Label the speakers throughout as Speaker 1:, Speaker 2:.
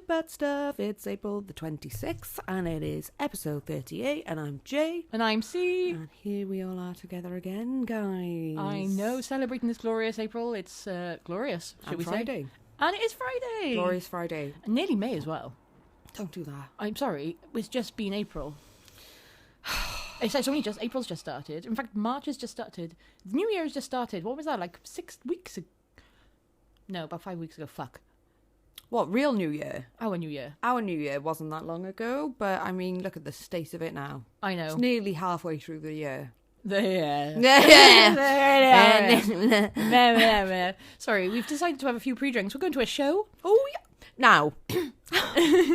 Speaker 1: ButtStuff. It's April the 26th and it is episode 38 and I'm Jay.
Speaker 2: And I'm C.
Speaker 1: And here we all are together again, guys.
Speaker 2: I know, celebrating this glorious April. It's glorious, should we
Speaker 1: Friday.
Speaker 2: say? And it is Friday.
Speaker 1: Glorious Friday.
Speaker 2: And nearly May as well.
Speaker 1: Don't do that.
Speaker 2: I'm sorry, it's just been April. It's only just, April's just started. In fact, March has just started. The New Year has just started. What was that, like 6 weeks ago? No, about 5 weeks ago, fuck.
Speaker 1: What, real New Year?
Speaker 2: Our New Year.
Speaker 1: Our New Year wasn't that long ago, but I mean, look at the state of it now.
Speaker 2: I know.
Speaker 1: It's nearly halfway through the year.
Speaker 2: Sorry, we've decided to have a few pre-drinks. We're going to a show.
Speaker 1: Oh, yeah. Now,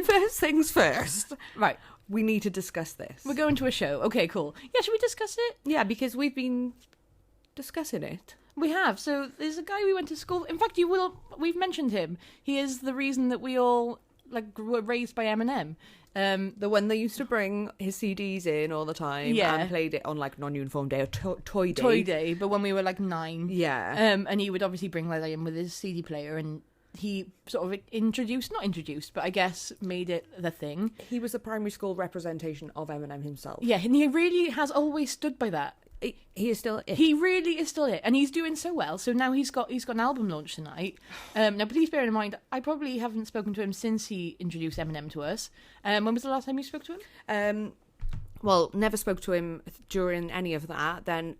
Speaker 1: first things first.
Speaker 2: Right.
Speaker 1: We need to discuss this.
Speaker 2: We're going to a show. Okay, cool. Yeah, should we discuss it?
Speaker 1: Yeah, because we've been discussing it.
Speaker 2: We have. So there's a guy we went to school. In fact, we've mentioned him. He is the reason that we all were raised by Eminem.
Speaker 1: The one that used to bring his CDs in all the time,
Speaker 2: yeah,
Speaker 1: and played it on non-uniform day or toy day.
Speaker 2: Toy day, but when we were 9.
Speaker 1: Yeah.
Speaker 2: And he would obviously bring that in with his CD player, and he sort of not introduced, but I guess made it the thing.
Speaker 1: He was the primary school representation of Eminem himself.
Speaker 2: Yeah, and he really has always stood by that.
Speaker 1: He is still it.
Speaker 2: He really is still it, and he's doing so well. So now he's got an album launch tonight. Now, please bear in mind, I probably haven't spoken to him since he introduced Eminem to us. When was the last time you spoke to him?
Speaker 1: Well, never spoke to him during any of that. Then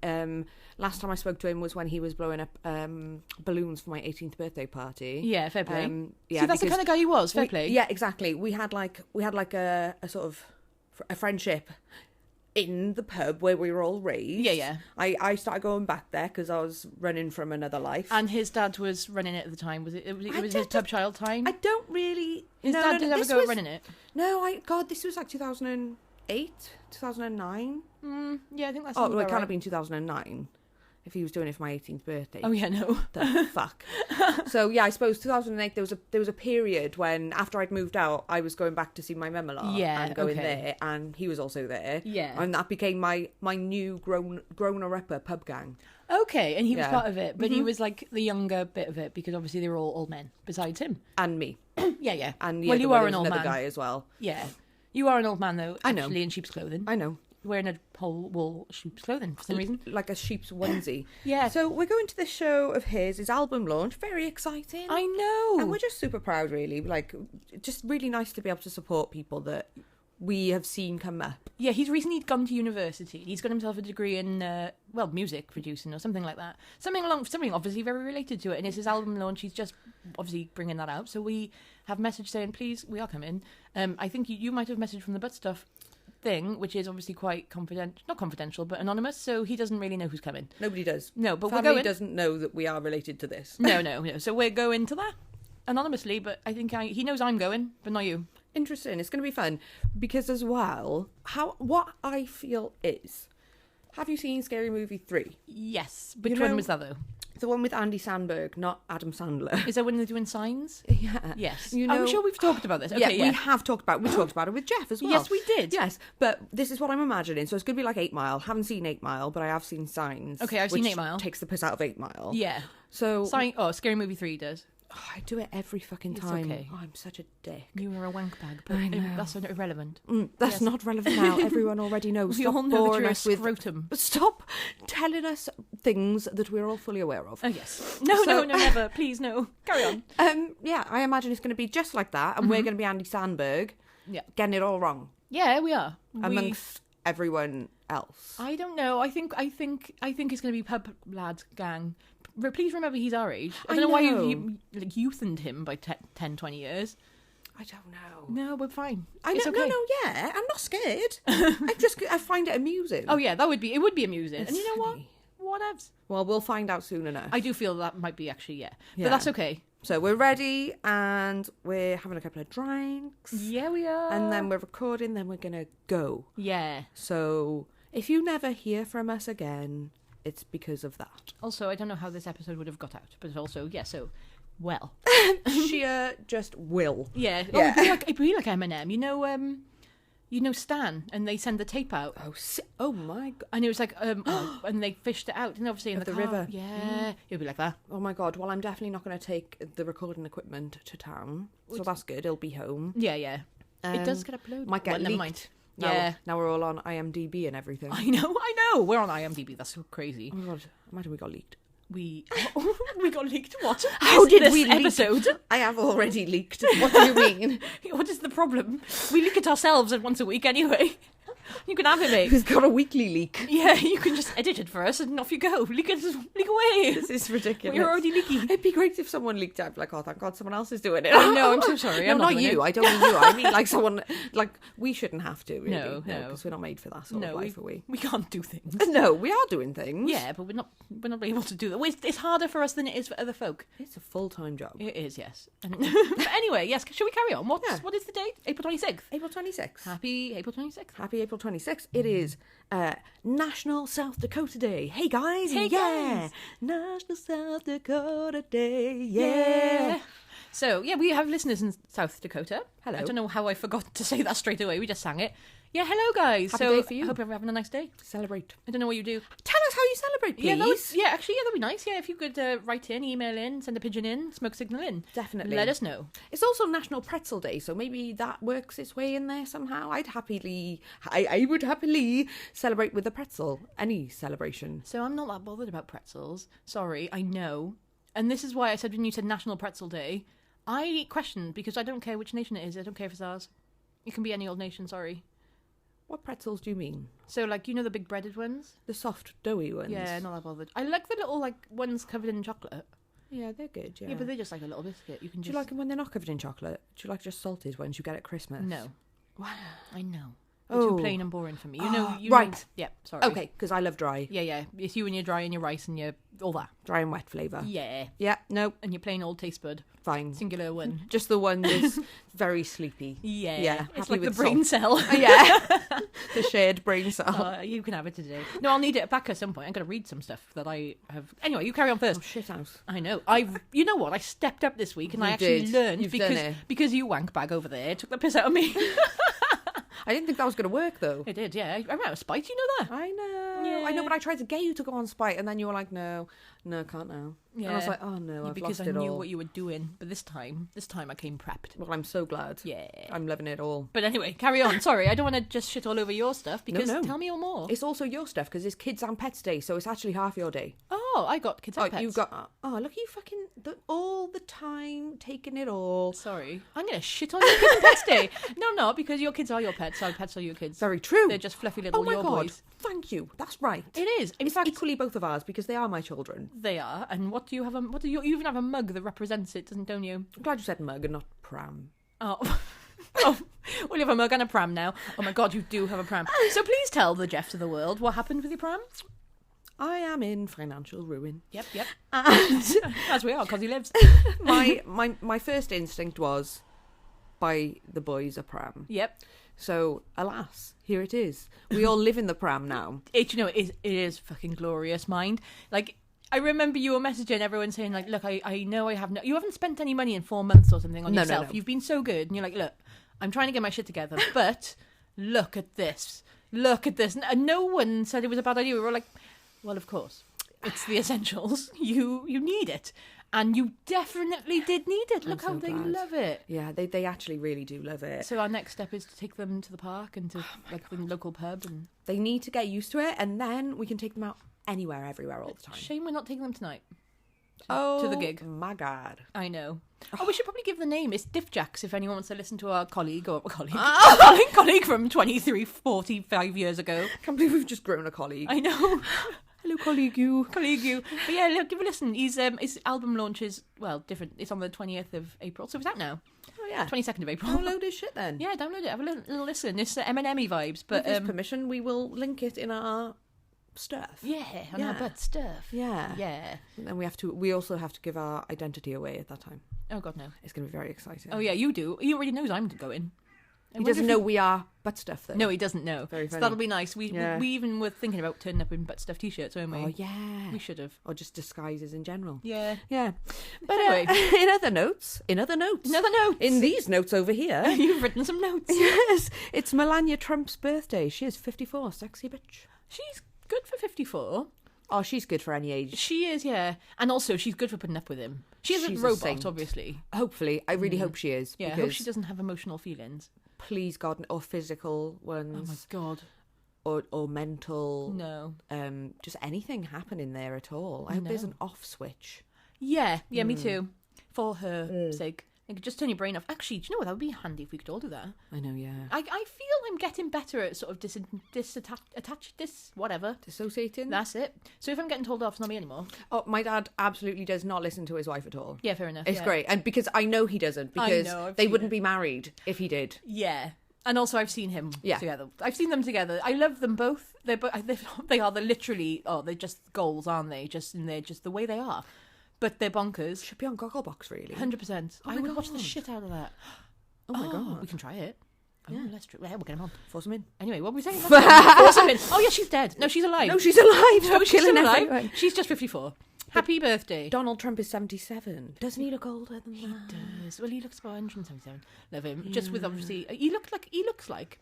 Speaker 1: last time I spoke to him was when he was blowing up balloons for my 18th birthday party.
Speaker 2: Yeah, fair play.
Speaker 1: Yeah,
Speaker 2: see, that's the kind of guy he was. Fair play.
Speaker 1: Yeah, exactly. We had a sort of a friendship in the pub where we were all raised.
Speaker 2: Yeah.
Speaker 1: I started going back there because I was running from another life.
Speaker 2: And his dad was running it at the time. Was it was his pub child time?
Speaker 1: I don't really...
Speaker 2: His dad did ever go at running it?
Speaker 1: No, this was 2008, 2009.
Speaker 2: Yeah, I think that's...
Speaker 1: Oh, well, it can't have been 2009. If he was doing it for my 18th birthday.
Speaker 2: Oh, yeah, no.
Speaker 1: The fuck. So, yeah, I suppose 2008, there was a period when, after I'd moved out, I was going back to see my mum a lot.
Speaker 2: Yeah,
Speaker 1: and going there, and he was also there.
Speaker 2: Yeah.
Speaker 1: And that became my new grown-upper pub gang.
Speaker 2: Okay, and he was part of it, but he was the younger bit of it, because obviously they were all old men, besides him.
Speaker 1: And me.
Speaker 2: Yeah.
Speaker 1: And
Speaker 2: well, you are an old man.
Speaker 1: guy as well.
Speaker 2: Yeah. You are an old man, though,
Speaker 1: I know.
Speaker 2: actually, in sheep's clothing.
Speaker 1: I know.
Speaker 2: Wearing a whole wool sheep's clothing for some reason.
Speaker 1: Like a sheep's onesie.
Speaker 2: Yeah.
Speaker 1: So we're going to this show of his album launch. Very exciting.
Speaker 2: I know.
Speaker 1: And we're just super proud, really. Just really nice to be able to support people that we have seen come up.
Speaker 2: Yeah, he's recently gone to university. He's got himself a degree in, music producing or something like that. Something obviously very related to it. And it's his album launch. He's just obviously bringing that out. So we have message saying, please, we are coming. I think you might have messaged from the ButtStuff thing, which is obviously quite not confidential, but anonymous, so he doesn't really know who's coming.
Speaker 1: Nobody does.
Speaker 2: No, but
Speaker 1: Family
Speaker 2: we're going.
Speaker 1: Doesn't know that we are related to this.
Speaker 2: No. So we're going to that anonymously, but I think he knows I'm going, but not you.
Speaker 1: Interesting. It's going to be fun because as well, what I feel is, have you seen Scary Movie 3?
Speaker 2: Yes. Which one was that though?
Speaker 1: The one with Andy Samberg, not Adam Sandler.
Speaker 2: Is that when they're doing signs?
Speaker 1: Yeah.
Speaker 2: Yes. I'm sure we've talked about this. Okay,
Speaker 1: we have talked about it. We talked about it with Jeff as well.
Speaker 2: Yes, we did.
Speaker 1: Yes, but this is what I'm imagining. So it's going to be like 8 Mile. Haven't seen 8 Mile, but I have seen Signs.
Speaker 2: Okay, I've seen 8 Mile.
Speaker 1: Takes the piss out of 8 Mile.
Speaker 2: Yeah.
Speaker 1: So...
Speaker 2: Scary Movie 3 does.
Speaker 1: Oh, I do it every fucking time.
Speaker 2: Okay.
Speaker 1: Oh, I'm such a dick.
Speaker 2: You were a wank bag, but that's irrelevant.
Speaker 1: That's not relevant now. Everyone already knows.
Speaker 2: We
Speaker 1: Stop
Speaker 2: all know that
Speaker 1: boring
Speaker 2: you're
Speaker 1: us
Speaker 2: a scrotum.
Speaker 1: Stop telling us things that we're all fully aware of.
Speaker 2: Oh, yes. No, never. Please, no. Carry on.
Speaker 1: Yeah, I imagine it's going to be just like that, and we're going to be Andy Sandberg.
Speaker 2: Yeah.
Speaker 1: Getting it all wrong.
Speaker 2: Yeah, we are.
Speaker 1: Amongst everyone else?
Speaker 2: I don't know. I think it's going to be pub lads gang. Please remember he's our age. I don't know why you like youthened him by 10, 20 years.
Speaker 1: I don't know.
Speaker 2: No, we're fine.
Speaker 1: It's okay. No, yeah, I'm not scared. I find it amusing.
Speaker 2: Oh yeah, it would be amusing.
Speaker 1: It's
Speaker 2: and you know
Speaker 1: funny.
Speaker 2: what? Whatevs.
Speaker 1: Well, we'll find out soon enough.
Speaker 2: I do feel that might be actually, yeah.
Speaker 1: Yeah.
Speaker 2: But that's okay.
Speaker 1: So we're ready and we're having a couple of drinks.
Speaker 2: Yeah, we are.
Speaker 1: And then we're recording, then we're going to go.
Speaker 2: Yeah.
Speaker 1: So if you never hear from us again, it's because of that.
Speaker 2: Also, I don't know how this episode would have got out, but also, yeah, so, well.
Speaker 1: Sheer just will.
Speaker 2: Yeah.
Speaker 1: Yeah.
Speaker 2: Oh, it'd be like Eminem. You know Stan, and they send the tape out.
Speaker 1: Oh my God.
Speaker 2: And it was like, and they fished it out, and obviously in
Speaker 1: At
Speaker 2: the
Speaker 1: the
Speaker 2: car.
Speaker 1: river.
Speaker 2: Yeah. It'd be like that.
Speaker 1: Oh my God. Well, I'm definitely not going to take the recording equipment to town. So that's good. It'll be home.
Speaker 2: Yeah, yeah. It does get uploaded.
Speaker 1: Might get
Speaker 2: Never
Speaker 1: leaked.
Speaker 2: mind.
Speaker 1: Now, now we're all on IMDb and everything.
Speaker 2: I know. We're on IMDb. That's so crazy.
Speaker 1: Oh my God. Imagine we got leaked.
Speaker 2: We got leaked. What?
Speaker 1: How did
Speaker 2: this
Speaker 1: we leak?
Speaker 2: episode?
Speaker 1: I have already leaked. What do you mean?
Speaker 2: What is the problem? We leak it ourselves once a week anyway. You can have it, mate.
Speaker 1: Who's got a weekly leak?
Speaker 2: Yeah, you can just edit it for us and off you go. Leak away.
Speaker 1: This is ridiculous.
Speaker 2: We're already leaky.
Speaker 1: It'd be great if someone leaked out, like, oh, thank God someone else is doing it.
Speaker 2: I know, I'm so sorry.
Speaker 1: No,
Speaker 2: I'm
Speaker 1: not
Speaker 2: doing
Speaker 1: you.
Speaker 2: it.
Speaker 1: I don't mean you. I mean, like, someone, like, we shouldn't have to, really.
Speaker 2: No.
Speaker 1: Because we're not made for that sort of life, are we?
Speaker 2: We can't do things.
Speaker 1: No, we are doing things.
Speaker 2: Yeah, but we're not able to do that. It's harder for us than it is for other folk.
Speaker 1: It's a full-time job.
Speaker 2: It is, yes. But anyway, yes, shall we carry on? What is the date? April 26th.
Speaker 1: April 26th.
Speaker 2: Happy April 26th.
Speaker 1: Happy April 26th. It is National South Dakota Day. Hey, guys.
Speaker 2: Hey, guys.
Speaker 1: National South Dakota Day. Yeah.
Speaker 2: So, yeah, we have listeners in South Dakota.
Speaker 1: Hello.
Speaker 2: I don't know how I forgot to say that straight away. We just sang it. Yeah, hello, guys.
Speaker 1: Happy day for you.
Speaker 2: I hope you're having a nice day.
Speaker 1: Celebrate.
Speaker 2: I don't know what you do.
Speaker 1: Tell us how you celebrate, please.
Speaker 2: Yeah, actually, that'd be nice. Yeah, if you could write in, email in, send a pigeon in, smoke signal in.
Speaker 1: Definitely.
Speaker 2: Let us know.
Speaker 1: It's also National Pretzel Day, so maybe that works its way in there somehow. I would happily celebrate with a pretzel. Any celebration.
Speaker 2: So I'm not that bothered about pretzels. Sorry, I know. And this is why I said when you said National Pretzel Day, I questioned because I don't care which nation it is. I don't care if it's ours. It can be any old nation, sorry.
Speaker 1: What pretzels do you mean?
Speaker 2: So, like, you know the big breaded ones?
Speaker 1: The soft, doughy ones?
Speaker 2: Yeah, not that bothered. I like the little, like, ones covered in chocolate.
Speaker 1: Yeah, they're good, yeah.
Speaker 2: Yeah, but they're just like a little biscuit. You can
Speaker 1: Do you like them when they're not covered in chocolate? Do you like just salted ones you get at Christmas?
Speaker 2: No.
Speaker 1: Wow.
Speaker 2: I know. They're too plain and boring for me. You know.
Speaker 1: Right.
Speaker 2: Yeah, sorry.
Speaker 1: Okay, because I love dry.
Speaker 2: Yeah. It's you and your dry and your rice and your all that.
Speaker 1: Dry and wet flavour.
Speaker 2: Yeah.
Speaker 1: Yeah, no,
Speaker 2: And your plain old taste bud.
Speaker 1: fine.
Speaker 2: Singular one.
Speaker 1: Just the one that's very sleepy.
Speaker 2: Yeah.
Speaker 1: Yeah,
Speaker 2: It's
Speaker 1: happy
Speaker 2: like the
Speaker 1: with
Speaker 2: brain cell.
Speaker 1: Yeah. The shared brain cell.
Speaker 2: You can have it today. No, I'll need it back at some point. I'm going to read some stuff that I have. Anyway, you carry on first.
Speaker 1: Oh, shit house.
Speaker 2: I know. You know what? I stepped up this week and
Speaker 1: You
Speaker 2: I actually
Speaker 1: did.
Speaker 2: learned
Speaker 1: You've done it.
Speaker 2: because you wank bag over there took the piss out of me.
Speaker 1: I didn't think that was going to work, though.
Speaker 2: It did, yeah. I ran out of spite, you know that?
Speaker 1: I know.
Speaker 2: Yeah.
Speaker 1: I know, but I tried to get you to go on Spite, and then you were like, no, can't now.
Speaker 2: Yeah.
Speaker 1: And I was like, oh, no, I've
Speaker 2: because
Speaker 1: lost
Speaker 2: I
Speaker 1: it
Speaker 2: knew
Speaker 1: all.
Speaker 2: what you were doing. But this time I came prepped.
Speaker 1: Well, I'm so glad.
Speaker 2: Yeah.
Speaker 1: I'm loving it all.
Speaker 2: But anyway, carry on. Sorry, I don't want to just shit all over your stuff because
Speaker 1: No.
Speaker 2: tell me all more.
Speaker 1: It's also your stuff, because it's Kids and Pets Day, so it's actually half your day.
Speaker 2: Oh, I got kids and pets.
Speaker 1: You've got... Oh, look, you fucking... all the time, taking it all.
Speaker 2: Sorry. I'm going to shit on your kids and pets day. No, not because your kids are your pets. Our pets are your kids.
Speaker 1: Very true.
Speaker 2: They're just fluffy little
Speaker 1: Oh my
Speaker 2: your
Speaker 1: God.
Speaker 2: boys.
Speaker 1: Thank you. That's right.
Speaker 2: It is. In
Speaker 1: It's
Speaker 2: fact,
Speaker 1: equally both of ours, because they are my children.
Speaker 2: they are. And what do you have? You even have a mug that represents it, don't you?
Speaker 1: I'm glad you said mug and not pram.
Speaker 2: Oh. Oh, well, you have a mug and a pram now. Oh my God, you do have a pram. So please tell the Jeffs of the world what happened with your pram.
Speaker 1: I am in financial ruin.
Speaker 2: Yep.
Speaker 1: And
Speaker 2: As we are, because he lives.
Speaker 1: my first instinct was buy the boys a pram.
Speaker 2: Yep.
Speaker 1: So, alas, here it is. We all live in the pram now.
Speaker 2: It is fucking glorious, mind. Like, I remember you were messaging everyone saying, like, look, I know I have no... You haven't spent any money in 4 months or something on yourself.
Speaker 1: No.
Speaker 2: You've been so good. And you're like, look, I'm trying to get my shit together, but look at this. Look at this. And no one said it was a bad idea. We were like, well, of course. It's the essentials. You need it. And you definitely did need it. Look how
Speaker 1: so
Speaker 2: they
Speaker 1: glad.
Speaker 2: love it.
Speaker 1: Yeah, they actually really do love it.
Speaker 2: So our next step is to take them to the park and to like the local pub. And
Speaker 1: They need to get used to it, and then we can take them out anywhere, everywhere, all the time.
Speaker 2: shame we're not taking them tonight. to the gig.
Speaker 1: Oh my God.
Speaker 2: I know. Oh, we should probably give the name. It's Diffjacks if anyone wants to listen to our colleague colleague from 23, 45 years ago.
Speaker 1: I can't believe we've just grown a colleague.
Speaker 2: I know.
Speaker 1: Hello, colleague you.
Speaker 2: Colleague you. But yeah, look, give a listen. His album launches, different. It's on the 20th of April, so it's out now.
Speaker 1: Oh yeah.
Speaker 2: 22nd of April.
Speaker 1: Download his shit then.
Speaker 2: Yeah, download it. Have a little listen. It's Eminem-y vibes, but
Speaker 1: with his permission, we will link it in our stuff.
Speaker 2: Yeah, on our ButtStuff.
Speaker 1: Yeah.
Speaker 2: Yeah.
Speaker 1: And then we also have to give our identity away at that time.
Speaker 2: Oh God, no.
Speaker 1: It's going to be very exciting.
Speaker 2: Oh yeah, you do. He already knows I'm going.
Speaker 1: He doesn't know we are ButtStuff though.
Speaker 2: No, he doesn't know.
Speaker 1: Very funny.
Speaker 2: So that'll be nice. We even were thinking about turning up in ButtStuff t-shirts, weren't we?
Speaker 1: Oh yeah.
Speaker 2: We should have.
Speaker 1: Or just disguises in general.
Speaker 2: Yeah.
Speaker 1: Yeah. But
Speaker 2: anyway,
Speaker 1: in other notes, in these notes over here,
Speaker 2: you've written some notes.
Speaker 1: Yes, it's Melania Trump's birthday. She is 54, sexy bitch.
Speaker 2: She's good for 54.
Speaker 1: Oh, she's good for any age.
Speaker 2: She is, yeah. And also, she's good for putting up with him. She's a robot, obviously.
Speaker 1: Hopefully. I really hope she is.
Speaker 2: Yeah, I hope she doesn't have emotional feelings.
Speaker 1: Please, God, or physical ones.
Speaker 2: Oh, my God.
Speaker 1: Or mental.
Speaker 2: No.
Speaker 1: Just anything happening there at all. I hope there's an off switch.
Speaker 2: Yeah, me too. For her sake. Like, just turn your brain off. Actually, do you know what? That would be handy if we could all do that.
Speaker 1: I know, yeah.
Speaker 2: I feel I'm getting better at sort of
Speaker 1: Dissociating?
Speaker 2: That's it. So if I'm getting told off, it's not me anymore.
Speaker 1: Oh, my dad absolutely does not listen to his wife at all.
Speaker 2: Yeah, fair enough.
Speaker 1: It's great. And because I know he doesn't. Because they wouldn't be married if he did.
Speaker 2: Yeah. And also I've seen him together. I've seen them together. I love them both. They're literally, they're just goals, aren't they? They're just the way they are. But they're bonkers.
Speaker 1: Should be on Gogglebox, really.
Speaker 2: 100%.
Speaker 1: Oh
Speaker 2: I would watch the shit out of that.
Speaker 1: Oh my God.
Speaker 2: We can try it.
Speaker 1: Yeah.
Speaker 2: Let's try. We'll get him on.
Speaker 1: Force him in.
Speaker 2: Anyway, what were we saying? Force him in. Oh yeah, she's dead. No, she's alive.
Speaker 1: No, she's alive. Stop
Speaker 2: she's
Speaker 1: killing
Speaker 2: still alive.
Speaker 1: everyone.
Speaker 2: She's just 54. Happy birthday.
Speaker 1: Donald Trump is 77. Doesn't he look older than that?
Speaker 2: He does. Well, he looks about 177. Love him. Just with obviously, he looks like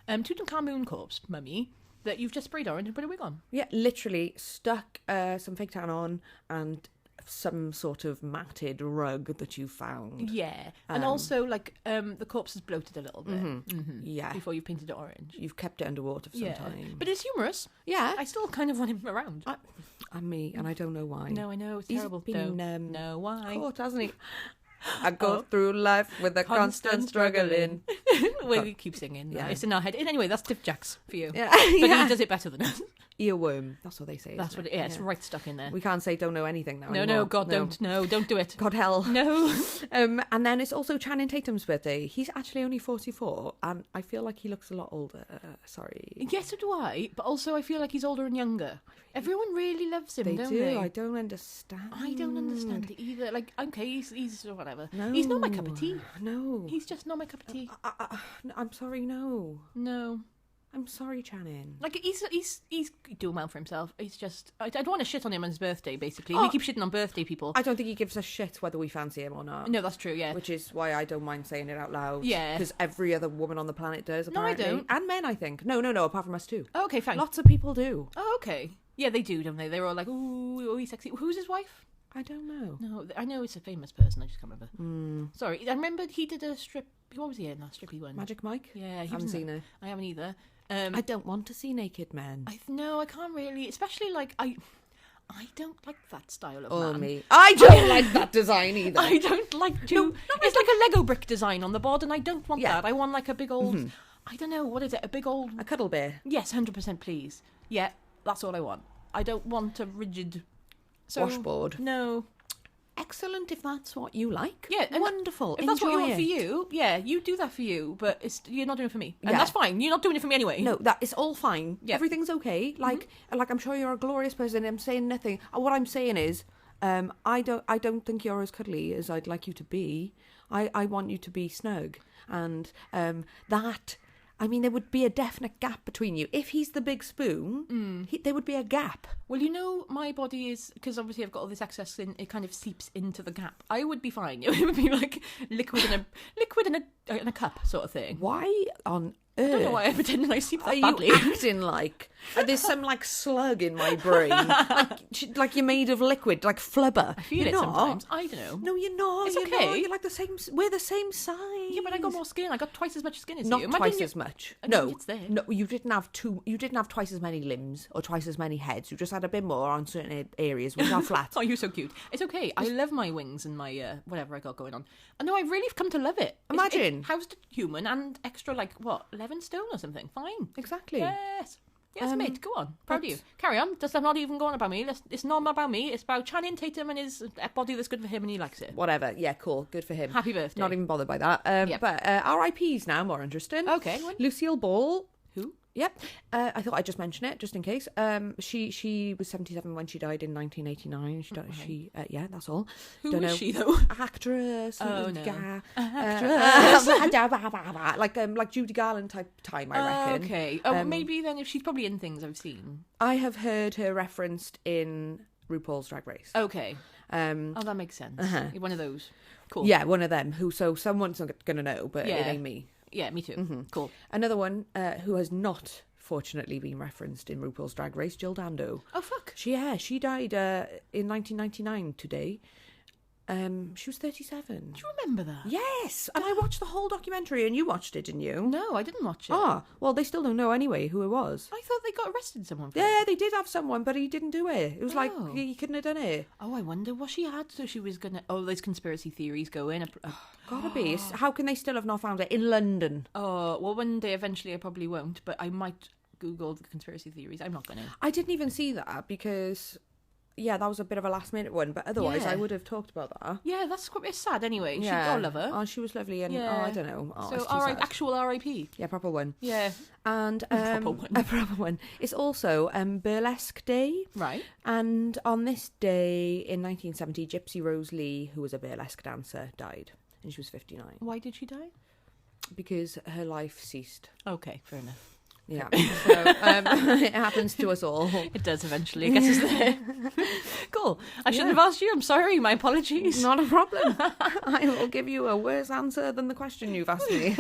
Speaker 2: Tutankhamun corpse mummy that you've just sprayed orange and put a wig on.
Speaker 1: Yeah, literally stuck some fake tan on and some sort of matted rug that you found.
Speaker 2: Yeah, and also the corpse is bloated a little bit.
Speaker 1: Yeah,
Speaker 2: before you painted it orange.
Speaker 1: You've kept it underwater for some time.
Speaker 2: But it's humorous.
Speaker 1: Yeah,
Speaker 2: I still kind of want him around.
Speaker 1: And me, and I don't know why.
Speaker 2: No, I know it's
Speaker 1: He's
Speaker 2: terrible.
Speaker 1: Been,
Speaker 2: no, why?
Speaker 1: Caught, hasn't he? I go through life with a constant struggling.
Speaker 2: We keep singing. Yeah. It's in our head. Anyway, that's Diffjacks for you.
Speaker 1: Yeah.
Speaker 2: But he does it better than us.
Speaker 1: Earworm. That's what they say.
Speaker 2: That's what it is. Yeah, it's right stuck in there.
Speaker 1: We can't say don't know anything now.
Speaker 2: No,
Speaker 1: anymore.
Speaker 2: no, God, don't. No, don't do it.
Speaker 1: God hell.
Speaker 2: No.
Speaker 1: And then it's also Channing Tatum's birthday. He's actually only 44, and I feel like he looks a lot older. Sorry.
Speaker 2: Yes, so do I. But also, I feel like he's older and younger. Everyone really loves him, don't they?
Speaker 1: I don't understand.
Speaker 2: I don't understand it either. Like, okay, he's whatever.
Speaker 1: No.
Speaker 2: He's not my cup of tea.
Speaker 1: No.
Speaker 2: He's just not my cup of tea.
Speaker 1: I'm sorry, no.
Speaker 2: No.
Speaker 1: I'm sorry, Channing.
Speaker 2: Like, he's doing well for himself. He's just... I don't want to shit on him on his birthday, basically. We keep shitting on birthday people.
Speaker 1: I don't think he gives a shit whether we fancy him or not.
Speaker 2: No, that's true, yeah.
Speaker 1: Which is why I don't mind saying it out loud.
Speaker 2: Yeah.
Speaker 1: Because every other woman on the planet does, apparently.
Speaker 2: No, I don't.
Speaker 1: And men, I think. No, apart from us too.
Speaker 2: Oh, okay, fine.
Speaker 1: Lots of people do.
Speaker 2: Oh, okay. Yeah, they do, don't they? They're all like, ooh, he's sexy. Who's his wife?
Speaker 1: I don't know.
Speaker 2: No, I know it's a famous person. I just can't remember. Sorry, I remember he did a strip... What was he in that strippy one?
Speaker 1: Magic Mike?
Speaker 2: Yeah.
Speaker 1: I haven't seen it.
Speaker 2: I haven't either.
Speaker 1: I don't want to see naked men.
Speaker 2: No, I can't really. Especially, like, I don't like that style of man.
Speaker 1: Me. I don't like that design either.
Speaker 2: I don't like to... No, it's like a Lego brick design on the board, and I don't want that. I want, like, a big old... I don't know, what is it? A big old...
Speaker 1: A cuddle bear.
Speaker 2: Yes, 100%, please. Yeah, that's all I want. I don't want a rigid...
Speaker 1: washboard.
Speaker 2: No.
Speaker 1: Excellent if that's what you like.
Speaker 2: Yeah.
Speaker 1: Wonderful.
Speaker 2: If that's what you want for you, yeah, you do that for you, but you're not doing it for me. And that's fine. You're not doing it for me anyway.
Speaker 1: No, that is all fine.
Speaker 2: Yeah.
Speaker 1: Everything's okay. Like I'm sure you're a glorious person. I'm saying nothing. What I'm saying is, I don't think you're as cuddly as I'd like you to be. I want you to be snug. And that... I mean, there would be a definite gap between you. If he's the big spoon, there would be a gap.
Speaker 2: Well, you know, my body is... Because obviously I've got all this excess in, it kind of seeps into the gap. I would be fine. It would be like liquid in a cup sort of thing.
Speaker 1: Why on
Speaker 2: I don't know why I pretend I sleep that
Speaker 1: Are
Speaker 2: badly.
Speaker 1: you acting like there's some like slug in my brain, like you're made of liquid, like flubber?
Speaker 2: I feel it sometimes. I don't know.
Speaker 1: No, you're not.
Speaker 2: It's
Speaker 1: you're
Speaker 2: okay.
Speaker 1: Not. You're like the same. We're the same size.
Speaker 2: Yeah, but I got more skin. I got twice as much skin as
Speaker 1: Not
Speaker 2: you.
Speaker 1: twice as much.
Speaker 2: I
Speaker 1: No,
Speaker 2: think it's there.
Speaker 1: no, you didn't have two. You didn't have twice as many limbs or twice as many heads. You just had a bit more on certain areas, which are flat.
Speaker 2: Oh, you're so cute. It's okay. I love my wings and my whatever I got going on. And no, I've really come to love it.
Speaker 1: Imagine.
Speaker 2: Housed human and extra, like, what, 11 stone or something. Fine.
Speaker 1: Exactly.
Speaker 2: Yes. Yes, mate, go on. Proud of you. Carry on. That's not even going about me. It's not about me. It's about Channing Tatum and his body that's good for him and he likes it.
Speaker 1: Whatever. Yeah, cool. Good for him.
Speaker 2: Happy birthday.
Speaker 1: Not even bothered by that.
Speaker 2: Yep.
Speaker 1: But RIPs now, more interesting.
Speaker 2: Okay.
Speaker 1: Lucille Ball.
Speaker 2: Who?
Speaker 1: Yep. I thought I'd just mention it, just in case. She was 77 when she died in 1989. Yeah, that's all.
Speaker 2: Who was she, though?
Speaker 1: Actress.
Speaker 2: Oh, no.
Speaker 1: Actress. Like Judy Garland type time, I reckon.
Speaker 2: Okay. Oh, maybe then if she's probably in things I've seen.
Speaker 1: I have heard her referenced in RuPaul's Drag Race.
Speaker 2: Okay. Oh, that makes sense. One of those. Cool.
Speaker 1: Yeah, one of them. So someone's going to know, but it ain't me.
Speaker 2: Yeah, me too. Cool.
Speaker 1: Another one who has not, fortunately, been referenced in RuPaul's Drag Race, Jill Dando.
Speaker 2: Oh, fuck.
Speaker 1: She died in 1999 today. She was 37.
Speaker 2: Do you remember that?
Speaker 1: Yes, and I watched the whole documentary, and you watched it, didn't you?
Speaker 2: No, I didn't watch it.
Speaker 1: Ah, well, they still don't know anyway who it was.
Speaker 2: I thought they got arrested someone for it.
Speaker 1: Yeah, they did have someone, but he didn't do it. It was like,
Speaker 2: Oh.
Speaker 1: he couldn't have done it.
Speaker 2: Oh, I wonder what she had. So she was going to... Oh, there's conspiracy theories going.
Speaker 1: Gotta be. How can they still have not found it? In London.
Speaker 2: Oh, well, one day eventually I probably won't, but I might Google the conspiracy theories. I'm not going to.
Speaker 1: I didn't even see that because... Yeah, that was a bit of a last minute one, but otherwise I would have talked about that.
Speaker 2: Yeah, that's quite it's sad anyway.
Speaker 1: Yeah.
Speaker 2: I love her.
Speaker 1: Oh, she was lovely, and
Speaker 2: Yeah.
Speaker 1: I don't know. Oh,
Speaker 2: So
Speaker 1: it's too sad.
Speaker 2: actual R.I.P.
Speaker 1: Yeah, proper one.
Speaker 2: Yeah,
Speaker 1: And
Speaker 2: proper one.
Speaker 1: a proper one. It's also Burlesque Day,
Speaker 2: right.
Speaker 1: and on this day in 1970, Gypsy Rose Lee, who was a burlesque dancer, died, and she was 59
Speaker 2: Why did she die?
Speaker 1: because her life ceased.
Speaker 2: Okay, fair enough.
Speaker 1: Yeah, so it happens to us all.
Speaker 2: It does eventually. I guess it's there. Cool. I shouldn't have asked you. I'm sorry. My apologies.
Speaker 1: Not a problem. I will give you a worse answer than the question you've asked me.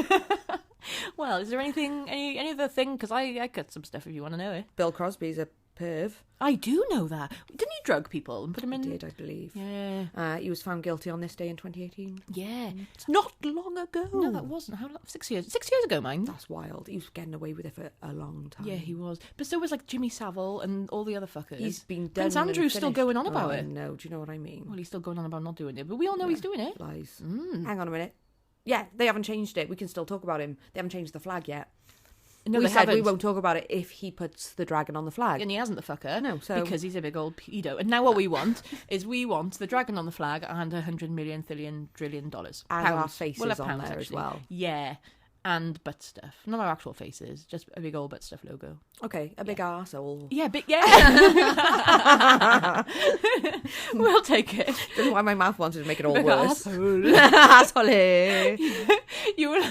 Speaker 2: Well, is there any other thing? Because I got some stuff if you want to know it.
Speaker 1: Bill Crosby's a perv.
Speaker 2: I do know that. Didn't he drug people and put them in?
Speaker 1: He did, I believe.
Speaker 2: Yeah.
Speaker 1: He was found guilty on this day in 2018.
Speaker 2: Yeah.
Speaker 1: It's not long ago.
Speaker 2: No, that wasn't. How long? 6 years. 6 years ago, mind.
Speaker 1: That's wild. He was getting away with it for a long time.
Speaker 2: Yeah, he was. But so was like Jimmy Savile and all the other fuckers.
Speaker 1: He's been done.
Speaker 2: Prince Andrew's still going on about it.
Speaker 1: No, do you know what I mean?
Speaker 2: Well, he's still going on about not doing it, but we all know he's doing it.
Speaker 1: Lies. Hang on a minute. Yeah, they haven't changed it. We can still talk about him. They haven't changed the flag yet.
Speaker 2: No,
Speaker 1: we
Speaker 2: they
Speaker 1: said
Speaker 2: haven't.
Speaker 1: we won't talk about it if he puts the dragon on the flag.
Speaker 2: And he hasn't, the fucker.
Speaker 1: No, so...
Speaker 2: Because he's a big old pedo. And now what we want is the dragon on the flag and $100 million, trillion dollars.
Speaker 1: And
Speaker 2: pounds.
Speaker 1: our faces
Speaker 2: We'll have
Speaker 1: on
Speaker 2: pounds,
Speaker 1: there as
Speaker 2: actually.
Speaker 1: well.
Speaker 2: Yeah. And ButtStuff. Not our actual faces, just a big old ButtStuff logo.
Speaker 1: Okay, a big arsehole.
Speaker 2: Yeah, big, yeah. We'll take it.
Speaker 1: That's why my mouth wanted to make it all
Speaker 2: Big
Speaker 1: worse.
Speaker 2: arsehole.
Speaker 1: Asshole.
Speaker 2: You were...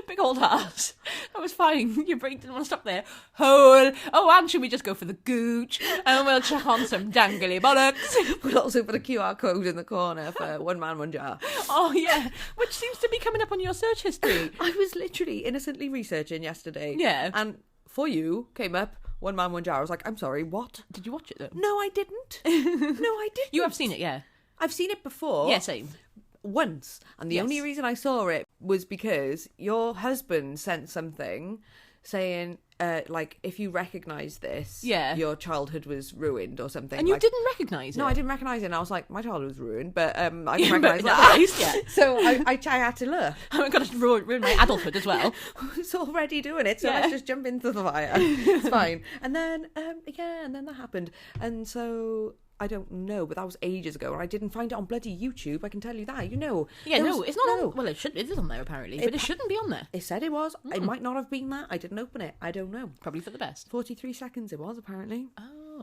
Speaker 2: Big old ass. That was fine. Your brain didn't want to stop there. Hole. Oh, and should we just go for the gooch? And we'll chuck on some dangly bollocks.
Speaker 1: We'll also put a QR code in the corner for one man, one jar.
Speaker 2: Oh, yeah. Which seems to be coming up on your search history.
Speaker 1: I was literally innocently researching yesterday.
Speaker 2: Yeah.
Speaker 1: And For You came up, one man, one jar. I was like, I'm sorry, what?
Speaker 2: Did you watch it, though?
Speaker 1: No, I didn't. No, I didn't.
Speaker 2: You have seen it, yeah.
Speaker 1: I've seen it before.
Speaker 2: Yeah, same.
Speaker 1: Once. And the
Speaker 2: Yes.
Speaker 1: only reason I saw it was because your husband sent something saying, like, if you recognise this,
Speaker 2: Yeah.
Speaker 1: your childhood was ruined or something.
Speaker 2: And you
Speaker 1: like,
Speaker 2: didn't recognise it?
Speaker 1: No, I didn't recognise it. And I was like, my childhood was ruined, but I didn't
Speaker 2: Yeah,
Speaker 1: recognise
Speaker 2: but
Speaker 1: that.
Speaker 2: nice, yeah.
Speaker 1: So I had to look.
Speaker 2: I'm going to ruin my adulthood as well.
Speaker 1: It's already doing it, so
Speaker 2: Yeah.
Speaker 1: let's just jump into the fire. It's fine. And then, and then that happened. And so... I don't know, but that was ages ago, and I didn't find it on bloody YouTube. I can tell you that. You know.
Speaker 2: Yeah,
Speaker 1: There
Speaker 2: no,
Speaker 1: was-
Speaker 2: it's not
Speaker 1: no.
Speaker 2: on... Well, it is on there, apparently, but it shouldn't be on there.
Speaker 1: It said it was. It might not have been that. I didn't open it. I don't know.
Speaker 2: Probably for the best.
Speaker 1: 43 seconds it was, apparently.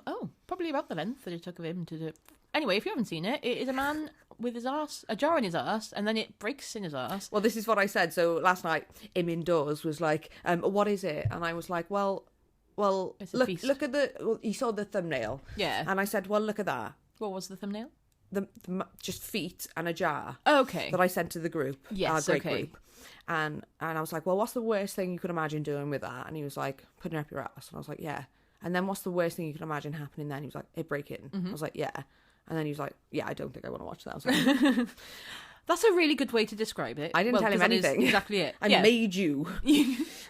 Speaker 2: Oh, probably about the length that it took of him to do. Anyway, if you haven't seen it, it is a man with his arse, a jar in his arse, and then it breaks in his arse.
Speaker 1: Well, this is what I said. So last night, him indoors was like, what is it? And I was like, well,
Speaker 2: It's a
Speaker 1: look
Speaker 2: feast.
Speaker 1: at the... Well, he saw the thumbnail.
Speaker 2: Yeah.
Speaker 1: And I said, well, look at that.
Speaker 2: What was the thumbnail?
Speaker 1: The just feet and a jar.
Speaker 2: Okay.
Speaker 1: That I sent to the group.
Speaker 2: Yes,
Speaker 1: our great
Speaker 2: okay.
Speaker 1: group. And I was like, well, what's the worst thing you could imagine doing with that? And he was like, putting it up your ass. And I was like, yeah. And then what's the worst thing you could imagine happening then? He was like, it breaking. I was like, yeah. And then he was like, yeah, I don't think I want to watch that. I was like,
Speaker 2: That's a really good way to describe it.
Speaker 1: I didn't tell him anything.
Speaker 2: Exactly it.
Speaker 1: I made you.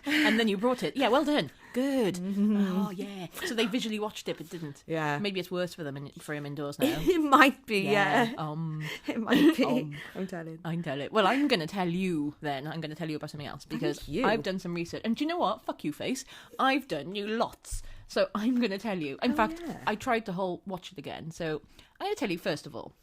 Speaker 2: And then you brought it. Yeah, well done. Good. Oh, yeah. So they visually watched it, but didn't.
Speaker 1: Yeah.
Speaker 2: Maybe it's worse for him indoors now.
Speaker 1: It might be, yeah.
Speaker 2: It
Speaker 1: might be. I'm telling.
Speaker 2: Well, I'm going to tell you then. I'm going to tell you about something else because I've done some research. And do you know what? Fuck you, face. I've done you lots. So I'm going to tell you. In fact, I tried to watch it again. So I'm going to tell you, first of all,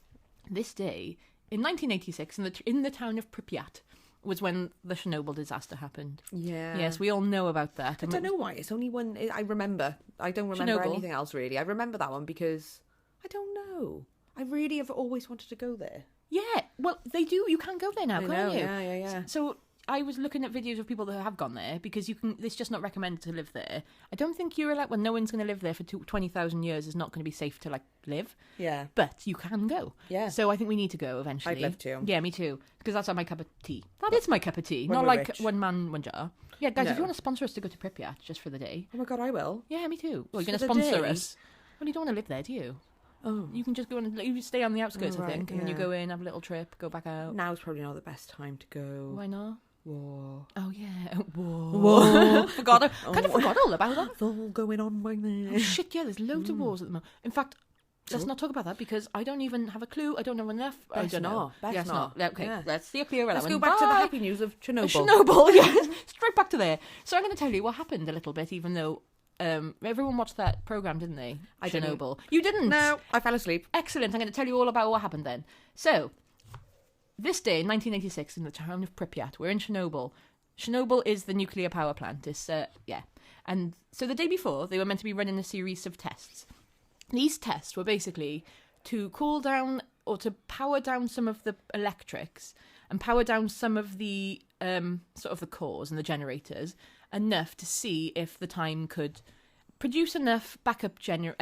Speaker 2: this day in 1986 in the town of Pripyat was when the Chernobyl disaster happened.
Speaker 1: Yeah.
Speaker 2: Yes, we all know about that.
Speaker 1: I don't know why. It's only one I remember. I don't remember
Speaker 2: Chernobyl.
Speaker 1: anything else, really. I remember that one because I don't know. I really have always wanted to go there.
Speaker 2: Yeah, well, they do. You can go there now, can't you?
Speaker 1: Yeah.
Speaker 2: So I was looking at videos of people that have gone there because you can. It's just not recommended to live there. I don't think you're allowed. Well, no one's going to live there for 20,000 years. It's not going to be safe to live.
Speaker 1: Yeah.
Speaker 2: But you can go.
Speaker 1: Yeah.
Speaker 2: So I think we need to go eventually.
Speaker 1: I'd love to.
Speaker 2: Yeah, me too. Because that's my cup of tea. That is my cup of tea.
Speaker 1: When
Speaker 2: Not
Speaker 1: we're
Speaker 2: like
Speaker 1: rich.
Speaker 2: one man, one jar. Yeah, guys,
Speaker 1: No.
Speaker 2: if you want to sponsor us to go to Pripyat just for the day.
Speaker 1: Oh my God, I will.
Speaker 2: Yeah, me too. Well, you're going
Speaker 1: For
Speaker 2: to
Speaker 1: the
Speaker 2: sponsor
Speaker 1: day?
Speaker 2: us. Well, you don't want to live there, do you?
Speaker 1: Oh.
Speaker 2: You can just go and you stay on the outskirts,
Speaker 1: Oh,
Speaker 2: I
Speaker 1: right,
Speaker 2: think, and then you
Speaker 1: yeah.
Speaker 2: go in, have a little trip, go back out.
Speaker 1: Now's probably not the best time to go.
Speaker 2: Why not?
Speaker 1: Whoa.
Speaker 2: Oh yeah.
Speaker 1: Whoa.
Speaker 2: Forgot all about that.
Speaker 1: It's all going on right there.
Speaker 2: Oh, shit, yeah, there's loads of wars at the moment. In fact, let's not talk about that because I don't even have a clue. I don't know enough. I
Speaker 1: Best
Speaker 2: don't know.
Speaker 1: not. Best not.
Speaker 2: Okay,
Speaker 1: Yeah.
Speaker 2: let's steer clear of that
Speaker 1: Let's
Speaker 2: one.
Speaker 1: go back to the
Speaker 2: Bye.
Speaker 1: happy news of Chernobyl.
Speaker 2: Chernobyl, yes. Straight back to there. So I'm going to tell you what happened a little bit, even though everyone watched that programme, didn't they?
Speaker 1: I didn't.
Speaker 2: Chernobyl. You didn't?
Speaker 1: No, I fell asleep.
Speaker 2: Excellent. I'm going to tell you all about what happened then. So, this day in 1986 in the town of Pripyat, we're in Chernobyl. Chernobyl is the nuclear power plant. It's, And so the day before, they were meant to be running a series of tests. These tests were basically to cool down or to power down some of the electrics and power down some of the sort of the cores and the generators enough to see if the time could produce enough backup energy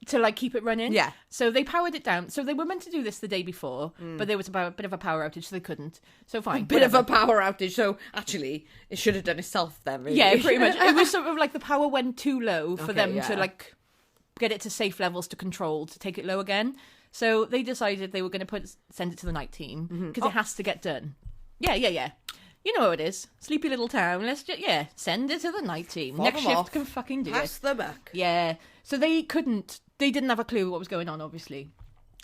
Speaker 2: to keep it running.
Speaker 1: Yeah.
Speaker 2: So they powered it down. So they were meant to do this the day before, but there was a bit of a power outage, so they couldn't. So fine.
Speaker 1: Bit of a power outage, so actually it should have done itself then, really.
Speaker 2: Yeah, pretty much. It was sort of like the power went too low for them
Speaker 1: yeah.
Speaker 2: to get it to safe levels to control to take it low again. So they decided they were going to send it to the night team because it has to get done. Yeah. You know how it is. Sleepy little town. Let's just send it to the night team.
Speaker 1: Fob
Speaker 2: Next
Speaker 1: them
Speaker 2: shift
Speaker 1: off.
Speaker 2: can fucking do
Speaker 1: Pass
Speaker 2: it.
Speaker 1: the buck.
Speaker 2: Yeah. So they couldn't. They didn't have a clue what was going on, obviously.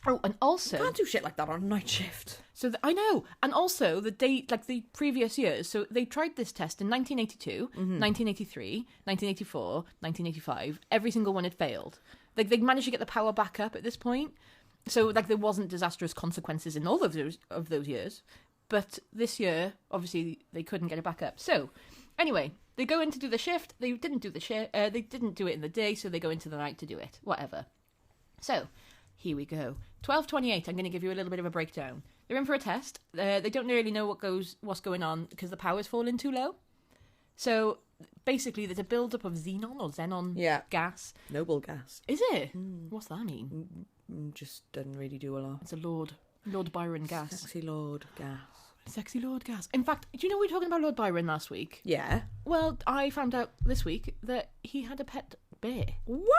Speaker 2: Oh, and also
Speaker 1: Can't do shit like that on a night shift.
Speaker 2: So I know. And also the date, the previous years. So they tried this test in 1982, 1983, 1984, 1985. Every single one had failed. They managed to get the power back up at this point. So there wasn't disastrous consequences in all of those years. But this year, obviously, they couldn't get it back up. So anyway, they go in to do the shift. They didn't do the shift. They didn't do it in the day, so they go into the night to do it. Whatever. So here we go. 12:28. I'm going to give you a little bit of a breakdown. They're in for a test. They don't really know what's going on because the power's fallen too low. So basically, there's a build-up of xenon gas.
Speaker 1: Noble gas.
Speaker 2: Is it? What's that mean?
Speaker 1: Just doesn't really do a lot.
Speaker 2: It's a Lord Byron gas.
Speaker 1: Sexy Lord gas.
Speaker 2: Sexy Lord gas. In fact, do you know we were talking about Lord Byron last week?
Speaker 1: Yeah.
Speaker 2: Well, I found out this week that he had a pet bear.
Speaker 1: What?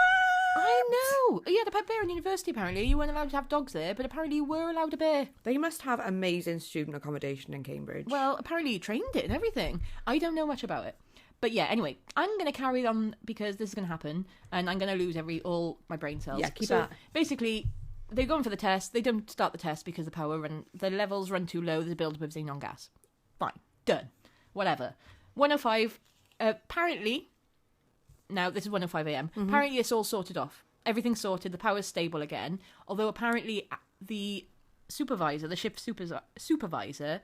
Speaker 2: I know. He had a pet bear in university, apparently. You weren't allowed to have dogs there, but apparently you were allowed a bear.
Speaker 1: They must have amazing student accommodation in Cambridge.
Speaker 2: Well, apparently you trained it and everything. I don't know much about it. But yeah, anyway, I'm going to carry on because this is going to happen, and I'm going to lose all my brain cells.
Speaker 1: Yeah, keep that.
Speaker 2: Basically, they're going for the test. They don't start the test because the levels run too low. There's a build-up of xenon gas. Fine. Done. Whatever. 1:05, apparently, now this is 1:05 a.m. Apparently it's all sorted off. Everything's sorted. The power's stable again. Although apparently the supervisor, the ship supervisor,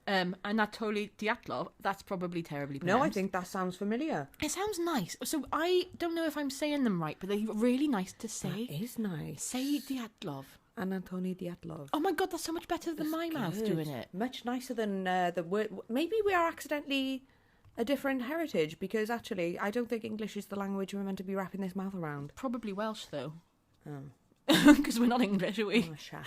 Speaker 2: Anatoly Dyatlov, that's probably terribly pronounced.
Speaker 1: No, I think that sounds familiar.
Speaker 2: It sounds nice. So I don't know if I'm saying them right, but they're really nice to say.
Speaker 1: That is nice.
Speaker 2: Say Dyatlov.
Speaker 1: Anatoly Dyatlov.
Speaker 2: Oh my God, that's so much better than my mouth doing it.
Speaker 1: Much nicer than the word. Maybe we are accidentally a different heritage because actually I don't think English is the language we're meant to be wrapping this mouth around.
Speaker 2: Probably Welsh, though.
Speaker 1: Oh.
Speaker 2: Because we're not English, are we?
Speaker 1: I'm a chef.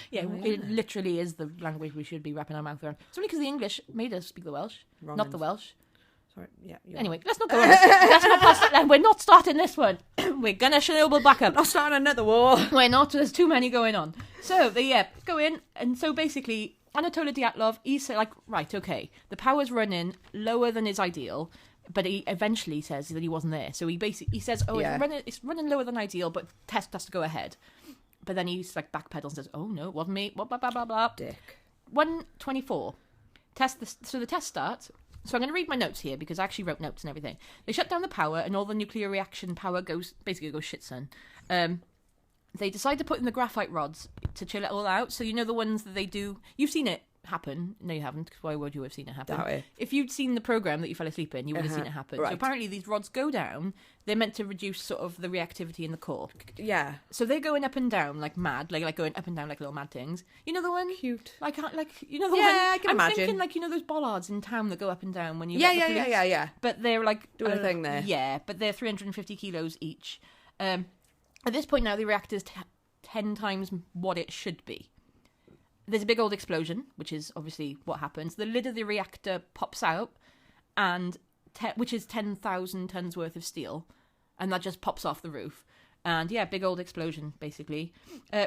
Speaker 2: Yeah,
Speaker 1: Oh,
Speaker 2: it
Speaker 1: yeah.
Speaker 2: literally is the language we should be wrapping our mouth around. It's only because the English made us speak the Welsh, not the
Speaker 1: Romans.
Speaker 2: Welsh.
Speaker 1: Sorry. Yeah. you're
Speaker 2: Anyway, let's not go on this. Let's not pass it. We're not starting this one. We're gonna Chernobyl back up.
Speaker 1: not starting another war.
Speaker 2: We're not. There's too many going on. So they go in, and so basically, Anatoly Dyatlov, he said, like, right, okay, the power's running lower than is ideal, but he eventually says that he wasn't there. So he says, oh,
Speaker 1: Yeah.
Speaker 2: it's running lower than ideal, but test has to go ahead. But then he's like backpedals and says, oh no, it wasn't me. Blah blah blah blah blah.
Speaker 1: Dick.
Speaker 2: 1:24. So the test starts. So I'm going to read my notes here because I actually wrote notes and everything. They shut down the power and all the nuclear reaction power goes shit, son. They decide to put in the graphite rods to chill it all out. So you know the ones that they do. You've seen it happen. No, you haven't. Because why would you have seen it happen?
Speaker 1: Doubt it.
Speaker 2: If you'd seen the program that you fell asleep in, you would have seen it happen.
Speaker 1: Right.
Speaker 2: So apparently these rods go down. They're meant to reduce sort of the reactivity in the core.
Speaker 1: Yeah.
Speaker 2: So they're going up and down like mad, like going up and down like little mad things. You know the one?
Speaker 1: Cute.
Speaker 2: Like you know the
Speaker 1: Yeah,
Speaker 2: one?
Speaker 1: I can
Speaker 2: I'm
Speaker 1: imagine.
Speaker 2: thinking like, you know those bollards in town that go up and down when you
Speaker 1: Yeah,
Speaker 2: get the police?
Speaker 1: yeah.
Speaker 2: But they're like
Speaker 1: Doing a thing there.
Speaker 2: Yeah, but they're 350 kilos each. At this point now, the reactor's 10 times what it should be. There's a big old explosion, which is obviously what happens. The lid of the reactor pops out, and which is 10,000 tons worth of steel, and that just pops off the roof. And yeah, big old explosion, basically.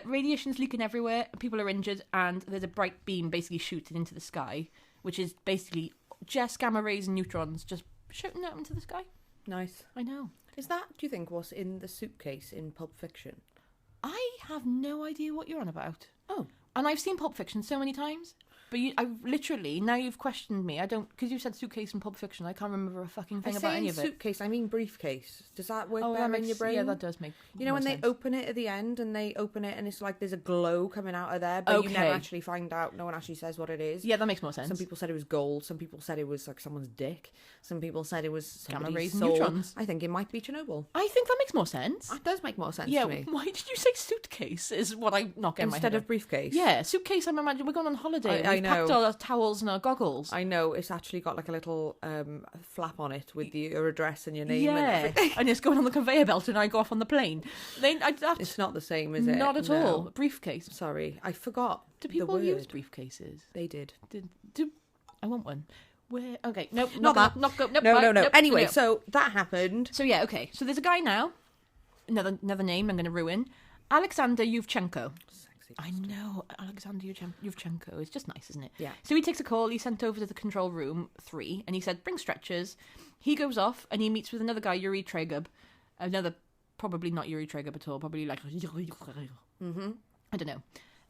Speaker 2: Radiation's leaking everywhere, people are injured, and there's a bright beam basically shooting into the sky, which is basically just gamma rays and neutrons just shooting out into the sky.
Speaker 1: Nice.
Speaker 2: I know.
Speaker 1: Is that, do you think, what's in the suitcase in Pulp Fiction?
Speaker 2: I have no idea what you're on about.
Speaker 1: Oh.
Speaker 2: And I've seen Pulp Fiction so many times, but I've literally, now you've questioned me. I don't, because you said suitcase and Pulp Fiction, I can't remember a fucking thing about any of it.
Speaker 1: Suitcase, I mean briefcase. Does that work
Speaker 2: Oh,
Speaker 1: better
Speaker 2: that
Speaker 1: in
Speaker 2: makes,
Speaker 1: your brain?
Speaker 2: yeah, that does make
Speaker 1: You know
Speaker 2: more
Speaker 1: when
Speaker 2: sense.
Speaker 1: they open it at the end and they open it and it's like there's a glow coming out of there, but you never
Speaker 2: Okay.
Speaker 1: actually find out. No one actually says what it is.
Speaker 2: Yeah, that makes more sense.
Speaker 1: Some people said it was gold. Some people said it was like someone's dick. Some people said it was
Speaker 2: Gamma
Speaker 1: somebody's
Speaker 2: rays and
Speaker 1: soul.
Speaker 2: neutrons.
Speaker 1: I think it might be Chernobyl.
Speaker 2: I think that makes more sense.
Speaker 1: That does make more sense
Speaker 2: Yeah,
Speaker 1: to me.
Speaker 2: why did you say suitcase is what I'm not getting my
Speaker 1: Instead
Speaker 2: head
Speaker 1: of briefcase.
Speaker 2: Yeah, suitcase, I'm imagining we're going on holiday.
Speaker 1: I
Speaker 2: We've packed
Speaker 1: know.
Speaker 2: all our towels and our goggles.
Speaker 1: I know, it's actually got like a little flap on it with your address and your name and
Speaker 2: Yeah,
Speaker 1: everything.
Speaker 2: and it's going on the conveyor belt and I go off on the plane.
Speaker 1: It's not the same, is it?
Speaker 2: Not at
Speaker 1: No.
Speaker 2: all. Briefcase.
Speaker 1: Sorry, I forgot.
Speaker 2: Do
Speaker 1: the
Speaker 2: people
Speaker 1: word.
Speaker 2: use briefcases?
Speaker 1: They did.
Speaker 2: I want one. Where? Okay, nope,
Speaker 1: Not that.
Speaker 2: Nope,
Speaker 1: No.
Speaker 2: nope,
Speaker 1: Anyway,
Speaker 2: no.
Speaker 1: so that happened.
Speaker 2: So yeah, okay. So there's a guy now. Another name I'm going to ruin. Alexander Yuvchenko.
Speaker 1: Sexy.
Speaker 2: I know, Alexander Yuvchenko. It's just nice, isn't it?
Speaker 1: Yeah.
Speaker 2: So he takes a call. He's sent over to the control room 3, and he said, "Bring stretchers." He goes off, and he meets with another guy, Yuri Tregub. Another, probably not Yuri Tregub at all. Probably like,
Speaker 1: Mm-hmm.
Speaker 2: I don't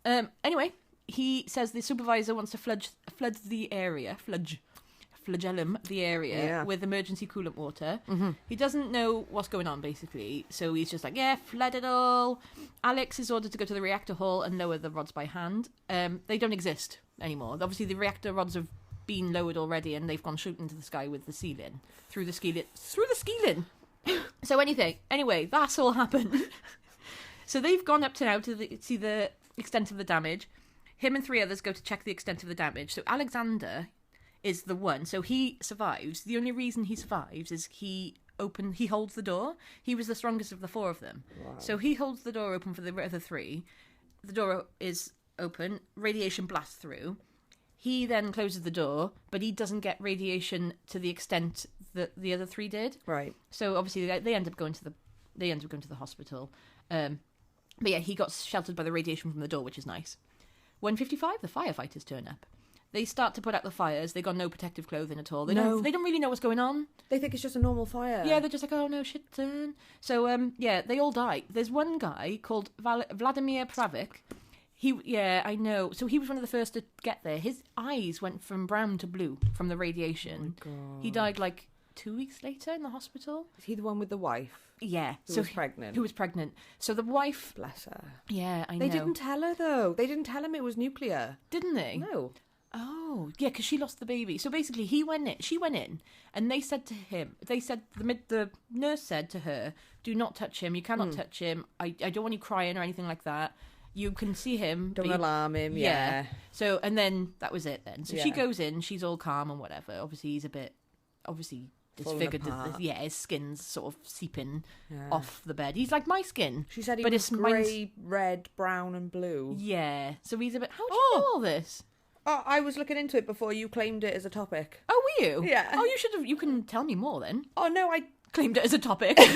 Speaker 2: know. Anyway, he says the supervisor wants to flood the area, flagellum the area
Speaker 1: Yeah.
Speaker 2: with emergency coolant water.
Speaker 1: Mm-hmm.
Speaker 2: He doesn't know what's going on, basically, so he's just like, yeah, flood it all. Alex is ordered to go to the reactor hall and lower the rods by hand. They don't exist anymore. Obviously, the reactor rods have been lowered already, and they've gone shooting into the sky with the ceiling. Through the ceiling. So anyway, that's all happened. So they've gone up to now to see the extent of the damage. Him and 3 others go to check the extent of the damage. So Alexander is the one. So he survives. The only reason he survives is he holds the door. He was the strongest of the 4 of them.
Speaker 1: Wow.
Speaker 2: So he holds the door open for the other 3. The door is open. Radiation blasts through. He then closes the door, but he doesn't get radiation to the extent that the other 3 did.
Speaker 1: Right.
Speaker 2: So obviously they end up going to the hospital. But yeah, he got sheltered by the radiation from the door, which is nice. 1:55, the firefighters turn up. They start to put out the fires. They got no protective clothing at all. They don't really know what's going on.
Speaker 1: They think it's just a normal fire.
Speaker 2: Yeah, they're just like, oh no, shit. So yeah, they all die. There's one guy called Vladimir Pravik. I know. So he was one of the first to get there. His eyes went from brown to blue from the radiation.
Speaker 1: Oh my God.
Speaker 2: He died like 2 weeks later in the hospital.
Speaker 1: Is he the one with the wife?
Speaker 2: Yeah.
Speaker 1: Who was pregnant?
Speaker 2: Who was pregnant. So the wife...
Speaker 1: Bless her.
Speaker 2: Yeah, I know.
Speaker 1: They didn't tell her, though. They didn't tell him it was nuclear.
Speaker 2: Didn't they?
Speaker 1: No.
Speaker 2: Oh, yeah, because she lost the baby. So basically, she went in, and they said to him, the nurse said to her, do not touch him, you cannot touch him, I don't want you crying or anything like that. You can see him.
Speaker 1: Don't alarm him, yeah.
Speaker 2: So, and then that was it then. So she
Speaker 1: Yeah.
Speaker 2: goes in, she's all calm and whatever. Obviously, he's a bit, disfigured.
Speaker 1: apart.
Speaker 2: His skin's sort of seeping off the bed. He's like my skin.
Speaker 1: She said he
Speaker 2: but
Speaker 1: was
Speaker 2: it's
Speaker 1: grey, red, brown and blue.
Speaker 2: Yeah. So he's a bit... How do you know all this?
Speaker 1: Oh, I was looking into it before you claimed it as a topic.
Speaker 2: Oh, were you?
Speaker 1: Yeah.
Speaker 2: Oh, you should have... You can tell me more then.
Speaker 1: Oh, no, I
Speaker 2: Claimed it as a topic. Like,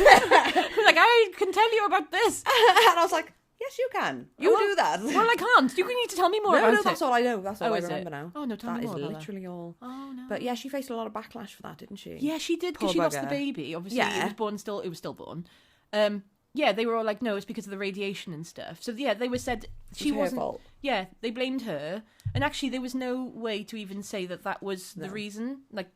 Speaker 2: I can tell you about this.
Speaker 1: and I was like, yes, you can. You do that.
Speaker 2: Well, I can't. You need to tell me more about
Speaker 1: No,
Speaker 2: it.
Speaker 1: that's all I know. That's all I
Speaker 2: is it?
Speaker 1: remember now.
Speaker 2: Oh, no, tell me
Speaker 1: That
Speaker 2: more
Speaker 1: is
Speaker 2: about
Speaker 1: literally all.
Speaker 2: Oh, no.
Speaker 1: But yeah, she faced a lot of backlash for that, didn't she?
Speaker 2: Yeah, she did, because
Speaker 1: Poor
Speaker 2: she lost the
Speaker 1: bugger.
Speaker 2: baby. Obviously,
Speaker 1: Yeah.
Speaker 2: it was stillborn. Yeah, they were all like, no, it's because of the radiation and stuff. So yeah, they were said she
Speaker 1: her
Speaker 2: wasn't.
Speaker 1: fault.
Speaker 2: Yeah, they blamed her, and actually there was no way to even say that was the reason. Like,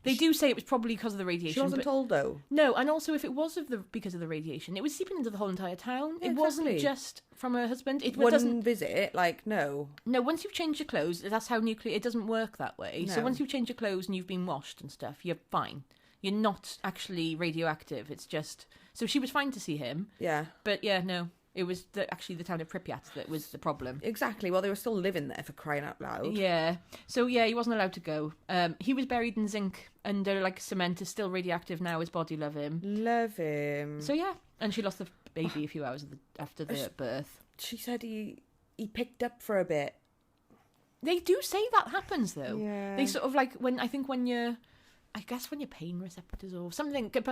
Speaker 2: they do say it was probably because of the radiation.
Speaker 1: She wasn't
Speaker 2: but
Speaker 1: told though.
Speaker 2: no, and also if it was because of the radiation, it was seeping into the whole entire town.
Speaker 1: Yeah,
Speaker 2: it wasn't
Speaker 1: exactly.
Speaker 2: just from her husband. It
Speaker 1: One
Speaker 2: doesn't.
Speaker 1: visit, like, no.
Speaker 2: No, once you've changed your clothes, that's how nuclear. It doesn't work that way. So
Speaker 1: No.
Speaker 2: once you've changed your clothes and you've been washed and stuff, you're fine. You're not actually radioactive. It's just... So she was fine to see him.
Speaker 1: Yeah.
Speaker 2: But yeah, no. It was actually the town of Pripyat that was the problem.
Speaker 1: Exactly. Well, they were still living there, for crying out loud.
Speaker 2: Yeah. So yeah, he wasn't allowed to go. He was buried in zinc under like cement. Is still radioactive now. His body love him.
Speaker 1: Love him.
Speaker 2: So yeah. And she lost the baby a few hours after the birth.
Speaker 1: She said he picked up for a bit.
Speaker 2: They do say that happens though.
Speaker 1: Yeah.
Speaker 2: They sort of like when your pain receptors or something. But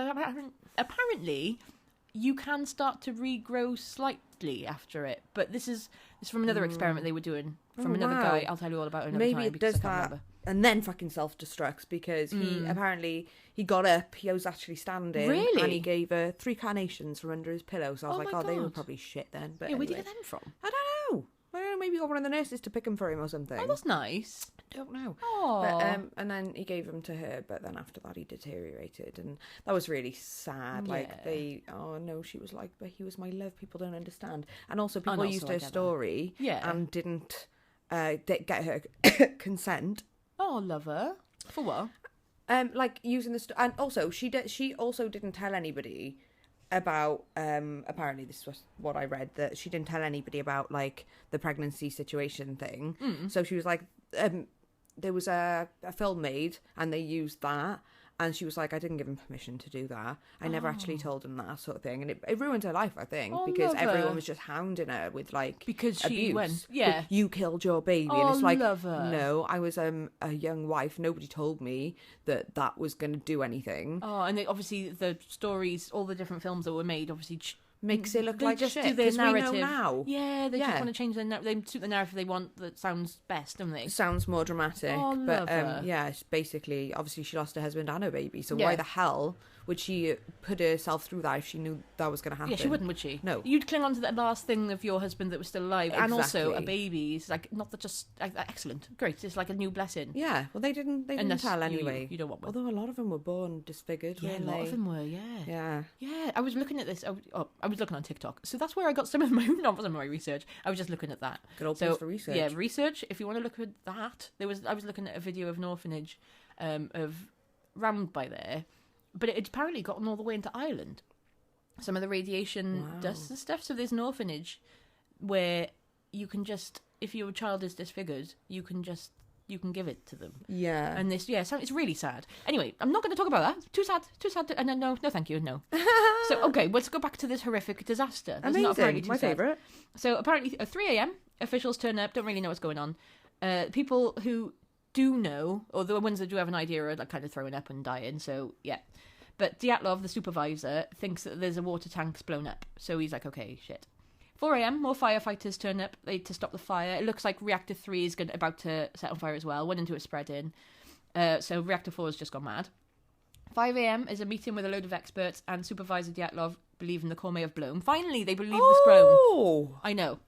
Speaker 2: apparently, you can start to regrow slightly after it. But this is from another experiment they were doing from another guy. I'll tell you all about it another
Speaker 1: Maybe
Speaker 2: time.
Speaker 1: it
Speaker 2: because
Speaker 1: does
Speaker 2: I can't
Speaker 1: that,
Speaker 2: remember.
Speaker 1: and then fucking self-destructs because he apparently he got up. He was actually standing,
Speaker 2: Really?
Speaker 1: and he gave her 3 carnations from under his pillow. So I was
Speaker 2: Oh
Speaker 1: like,
Speaker 2: my
Speaker 1: oh, they were
Speaker 2: God.
Speaker 1: probably shit then. But
Speaker 2: Yeah, where did you
Speaker 1: anyway.
Speaker 2: get them from?
Speaker 1: I don't know. Maybe he got one of the nurses to pick him for him or something.
Speaker 2: Oh, that's nice.
Speaker 1: I don't know.
Speaker 2: Oh,
Speaker 1: But, and then he gave them to her, but then after that he deteriorated, and that was really sad. Like she was like, but he was my love. People don't understand, and also people
Speaker 2: also
Speaker 1: used
Speaker 2: I
Speaker 1: her
Speaker 2: get that.
Speaker 1: story,
Speaker 2: Yeah.
Speaker 1: and didn't get her consent.
Speaker 2: oh, love her. For what?
Speaker 1: Like using the and also she also didn't tell anybody about apparently this was what I read, that she didn't tell anybody about like the pregnancy situation thing. So she was like there was a film made and they used that, and she was like, I didn't give him permission to do that. I never actually told him that sort of thing, and it ruined her life, I think,
Speaker 2: Oh,
Speaker 1: because
Speaker 2: love her.
Speaker 1: everyone was just hounding her with like
Speaker 2: Because she
Speaker 1: abuse.
Speaker 2: went, yeah.
Speaker 1: But you killed your baby,
Speaker 2: Oh,
Speaker 1: and it's like,
Speaker 2: love her.
Speaker 1: no, I was a young wife. Nobody told me that was going to do anything.
Speaker 2: Oh, and obviously the stories, all the different films that were made, obviously
Speaker 1: Makes it look
Speaker 2: they
Speaker 1: like
Speaker 2: just
Speaker 1: shit,
Speaker 2: do their
Speaker 1: 'cause we
Speaker 2: narrative.
Speaker 1: know now.
Speaker 2: Yeah, they just
Speaker 1: Yeah.
Speaker 2: want to change their they suit the narrative they want that sounds best, don't they?
Speaker 1: Sounds more dramatic,
Speaker 2: Oh,
Speaker 1: but
Speaker 2: love her.
Speaker 1: yeah, it's basically, obviously she lost her husband and her baby, so
Speaker 2: Yeah.
Speaker 1: why the hell would she put herself through that if she knew that was going to happen?
Speaker 2: Yeah, she wouldn't, would she?
Speaker 1: No.
Speaker 2: You'd cling on to that last thing of your husband that was still alive, and also a
Speaker 1: Exactly.
Speaker 2: baby. It's like not that just excellent, great. It's like a new blessing.
Speaker 1: Yeah, well, they didn't
Speaker 2: Unless
Speaker 1: tell
Speaker 2: you-
Speaker 1: anyway.
Speaker 2: you don't want one.
Speaker 1: Although a lot of them were born disfigured.
Speaker 2: Yeah, a
Speaker 1: weren't
Speaker 2: lot of
Speaker 1: they?
Speaker 2: them were. Yeah.
Speaker 1: Yeah.
Speaker 2: Yeah, I was looking at this. I was looking on TikTok, so that's where I got some of my not some of my research. I was just looking at that.
Speaker 1: Good old
Speaker 2: So
Speaker 1: place for research.
Speaker 2: yeah, research. If you want to look at that, I was looking at a video of an orphanage, of round by there, but it had apparently gotten all the way into Ireland. Some of the radiation
Speaker 1: Wow.
Speaker 2: dust and stuff. So there's an orphanage where you can just, if your child is disfigured, you can give it to them.
Speaker 1: Yeah.
Speaker 2: And this, so it's really sad. Anyway, I'm not going to talk about that. Too sad. And then no, thank you, no. So, okay, let's go back to this horrific disaster. That's not apparently
Speaker 1: Amazing.
Speaker 2: too
Speaker 1: My
Speaker 2: sad.
Speaker 1: favourite.
Speaker 2: So apparently at 3 a.m, officials turn up, don't really know what's going on. People who do know, or the ones that do have an idea, are like kind of throwing up and dying, so yeah. But Dyatlov, the supervisor, thinks that there's a water tank's blown up. So he's like, okay, shit. 4 a.m, more firefighters turn up to stop the fire. It looks like reactor 3 is about to set on fire as well. 1 and 2 are spreading. So reactor 4 has just gone mad. 5 a.m. is a meeting with a load of experts, and Supervisor Dyatlov believing the core may have blown. Finally, they believe it's blown.
Speaker 1: Oh!
Speaker 2: I know.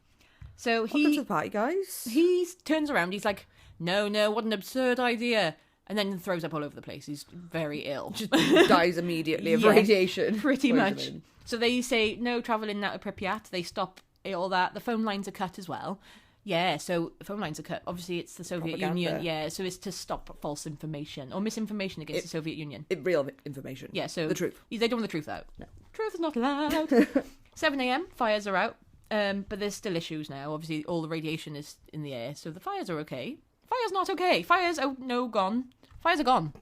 Speaker 2: So
Speaker 1: Welcome to the party, guys.
Speaker 2: he turns around. He's like, no, what an absurd idea. And then throws up all over the place. He's very ill.
Speaker 1: Just dies immediately of
Speaker 2: Yeah,
Speaker 1: radiation.
Speaker 2: Pretty much.
Speaker 1: poisoning.
Speaker 2: So they say, no travelling out of Pripyat. They stop all that. The phone lines are cut as well. Yeah, so the phone lines are cut. Obviously, it's the Soviet
Speaker 1: Propaganda.
Speaker 2: Union. Yeah, so it's to stop false information or misinformation against the Soviet Union.
Speaker 1: Real information.
Speaker 2: Yeah, so
Speaker 1: The truth.
Speaker 2: They don't want the truth out.
Speaker 1: No.
Speaker 2: Truth is not allowed. 7 a.m, fires are out. But there's still issues now. Obviously, all the radiation is in the air, so the fires are okay. Fire's not okay. Gone. Fires are gone.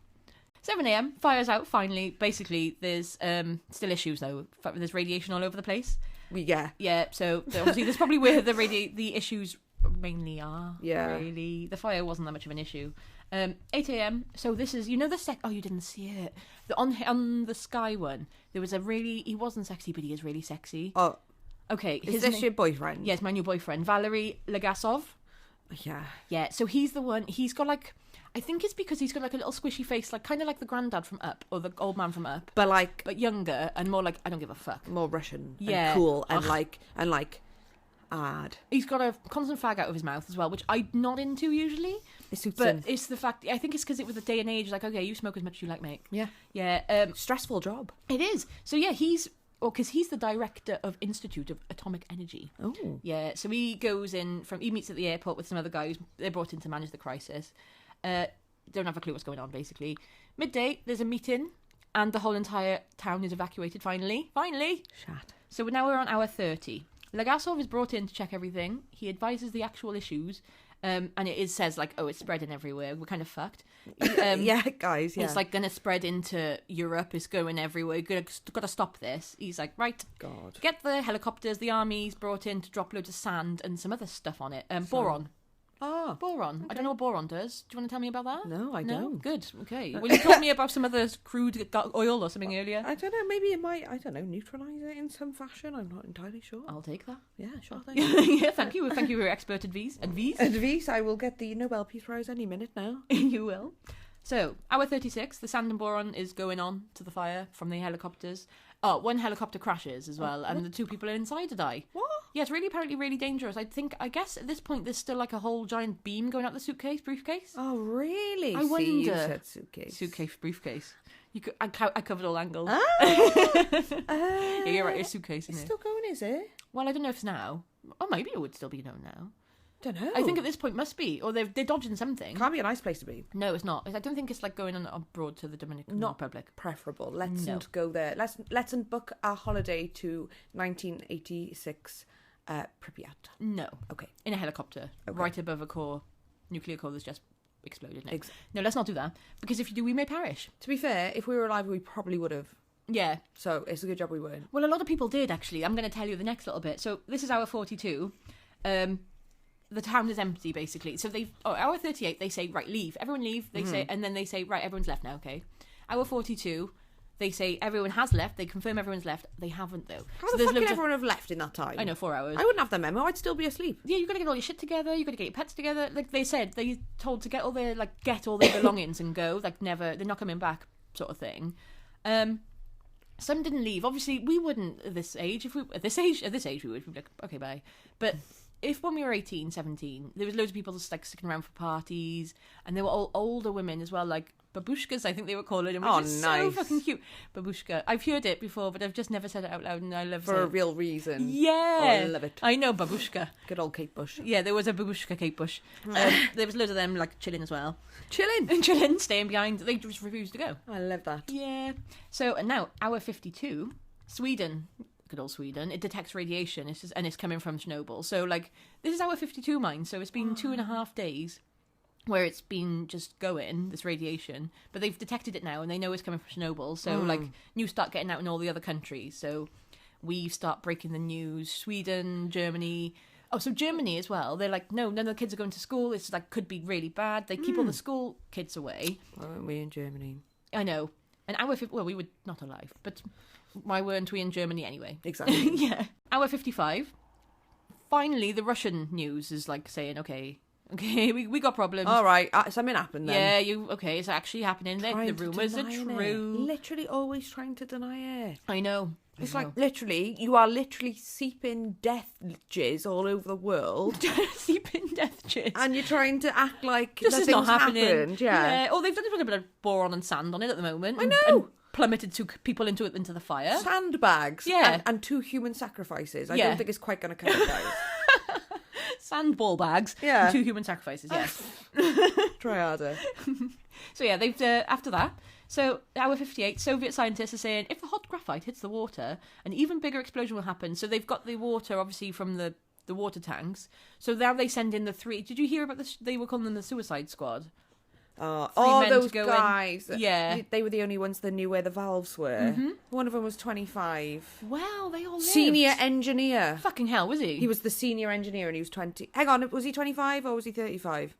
Speaker 2: 7 a.m. Fire's out finally. Basically, there's still issues though. There's radiation all over the place.
Speaker 1: Yeah.
Speaker 2: So obviously, that's probably where the issues mainly are.
Speaker 1: Yeah.
Speaker 2: Really, the fire wasn't that much of an issue. 8 a.m. So this is, you know, oh, you didn't see it. On the Sky one, there was he wasn't sexy, but he is really sexy.
Speaker 1: Oh,
Speaker 2: okay.
Speaker 1: is this your boyfriend?
Speaker 2: Yes, my new boyfriend, Valery Legasov. Yeah. So he's the one. He's got like, I think it's because he's got like a little squishy face, like kind of like the granddad from Up or the old man from Up, but younger and more like I don't give a fuck,
Speaker 1: more Russian,
Speaker 2: yeah,
Speaker 1: and cool, and like odd.
Speaker 2: He's got a constant fag out of his mouth as well, which I'm not into usually.
Speaker 1: It suits
Speaker 2: but
Speaker 1: him.
Speaker 2: It's the fact. I think it's because it was the day and age. Like, okay, you smoke as much as you like, mate.
Speaker 1: Yeah. Stressful job.
Speaker 2: It is. So yeah, because he's the director of Institute of Atomic Energy.
Speaker 1: Oh.
Speaker 2: Yeah. So he goes he meets at the airport with some other guys. They're brought in to manage the crisis. Don't have a clue what's going on, basically. Midday, there's a meeting, and the whole entire town is evacuated, finally.
Speaker 1: Shat.
Speaker 2: So now we're on hour 30. Legasov is brought in to check everything. He advises the actual issues, and it says, like, oh, it's spreading everywhere. We're kind of fucked.
Speaker 1: Yeah, guys, yeah.
Speaker 2: It's, like, going to spread into Europe. It's going everywhere. Got to stop this. He's like, right,
Speaker 1: God.
Speaker 2: Get the helicopters. The army's brought in to drop loads of sand and some other stuff on it. Boron.
Speaker 1: Oh.
Speaker 2: Boron.
Speaker 1: Okay.
Speaker 2: I don't know what boron does. Do you want to tell me about that?
Speaker 1: No, I don't.
Speaker 2: Good. Okay. Well, you told me about some other crude oil or something earlier.
Speaker 1: I don't know. Maybe it might, I don't know, neutralise it in some fashion. I'm not entirely sure.
Speaker 2: I'll take that.
Speaker 1: Yeah, sure thing.
Speaker 2: Yeah, thank you. Thank you for your expert advice.
Speaker 1: Advice, I will get the Nobel Peace Prize any minute now.
Speaker 2: You will. So, hour 36, the sand and boron is going on to the fire from the helicopters. Oh, one helicopter crashes as well, and the 2 people inside to die.
Speaker 1: What?
Speaker 2: Yeah, it's apparently really dangerous. I guess at this point there's still like a whole giant beam going out the briefcase.
Speaker 1: Oh, really?
Speaker 2: I wonder.
Speaker 1: You said suitcase.
Speaker 2: Suitcase, briefcase. I covered all angles.
Speaker 1: Yeah,
Speaker 2: you're right, it's suitcase,
Speaker 1: It's
Speaker 2: isn't it?
Speaker 1: still going, is it?
Speaker 2: Well, I don't know if it's now. Or maybe it would still be known now.
Speaker 1: Don't know.
Speaker 2: I think at this point must be, or they're dodging something.
Speaker 1: Can't be a nice place to be.
Speaker 2: No, it's not. I don't think it's like going on abroad to the Dominican Republic.
Speaker 1: Preferable. Let's go there. Let's book our holiday to 1986 Pripyat.
Speaker 2: No.
Speaker 1: Okay.
Speaker 2: In a helicopter,
Speaker 1: Okay.
Speaker 2: right above a nuclear core that's just exploded. No, let's not do that, because if you do, we may perish.
Speaker 1: To be fair, if we were alive, we probably would have.
Speaker 2: Yeah.
Speaker 1: So it's a good job we weren't.
Speaker 2: Well, a lot of people did, actually. I'm going to tell you the next little bit. So this is hour 42. The town is empty, basically. So hour 38, they say, right, leave. Everyone leave. They say, and then they say, right, everyone's left now, okay. Hour 42, they say everyone has left. They confirm everyone's left. They haven't, though.
Speaker 1: How the fuck could everyone have left in that time?
Speaker 2: I know, 4 hours.
Speaker 1: I wouldn't have the memo. I'd still be asleep.
Speaker 2: Yeah, you've got to get all your shit together. You've got to get your pets together. Like they said, they told to get all their belongings and go. Like they're not coming back, sort of thing. Some didn't leave. Obviously, we wouldn't at this age. At this age, we would. We'd be like, okay, bye. But if when we were 18, 17, there was loads of people just like sticking around for parties, and they were all older women as well, like babushkas, I think they were calling them, which is so fucking cute. Babushka. I've heard it before, but I've just never said it out loud, and I love it.
Speaker 1: For a real reason.
Speaker 2: Yeah.
Speaker 1: Oh, I love it.
Speaker 2: I know, babushka.
Speaker 1: Good old Kate Bush.
Speaker 2: Yeah, there was a babushka Kate Bush. There was loads of them like chilling as well.
Speaker 1: Chilling,
Speaker 2: staying behind. They just refused to go.
Speaker 1: I love that.
Speaker 2: Yeah. So, and now, hour 52, Sweden. Good old Sweden. It detects radiation. And it's coming from Chernobyl. So, like, this is hour 52 mine. So it's been 2.5 days where it's been just going, this radiation. But they've detected it now, and they know it's coming from Chernobyl. So, like, news start getting out in all the other countries. So we start breaking the news. Sweden, Germany. Oh, so Germany as well. They're like, no, none of the kids are going to school. It's like, could be really bad. They keep all the school kids away.
Speaker 1: Why weren't we in Germany?
Speaker 2: I know. And we were not alive, but why weren't we in Germany anyway?
Speaker 1: Exactly.
Speaker 2: Yeah. Hour 55. Finally, the Russian news is like saying, okay, we got problems.
Speaker 1: All right, something happened then.
Speaker 2: Yeah, it's actually happening. The rumours are true.
Speaker 1: Literally always trying to deny it.
Speaker 2: I know.
Speaker 1: It's like you are literally seeping death jizz all over the world.
Speaker 2: Seeping death jizz.
Speaker 1: And you're trying to act like
Speaker 2: this is not happening.
Speaker 1: Happened. Yeah.
Speaker 2: Oh, they've done a bit of boron and sand on it at the moment.
Speaker 1: I know.
Speaker 2: And plummeted 2 people into the fire.
Speaker 1: Sandbags.
Speaker 2: Yeah.
Speaker 1: And 2 human sacrifices. I don't think it's quite going to cover those.
Speaker 2: Sandball bags.
Speaker 1: Yeah.
Speaker 2: And 2 human sacrifices, yes.
Speaker 1: Try harder.
Speaker 2: So yeah, they've after that. So hour 58, Soviet scientists are saying if the hot graphite hits the water, an even bigger explosion will happen. So they've got the water obviously from the water tanks. So now they send in the 3. Did you hear about this? They were calling them the suicide squad. men
Speaker 1: those
Speaker 2: to go
Speaker 1: guys.
Speaker 2: Yeah.
Speaker 1: They were the only ones that knew where the valves were.
Speaker 2: Mm-hmm.
Speaker 1: One of them was 25.
Speaker 2: Wow, they all lived.
Speaker 1: Senior engineer.
Speaker 2: Fucking hell, was he?
Speaker 1: He was the senior engineer and he was 20. Hang on, was he 25 or was he 35?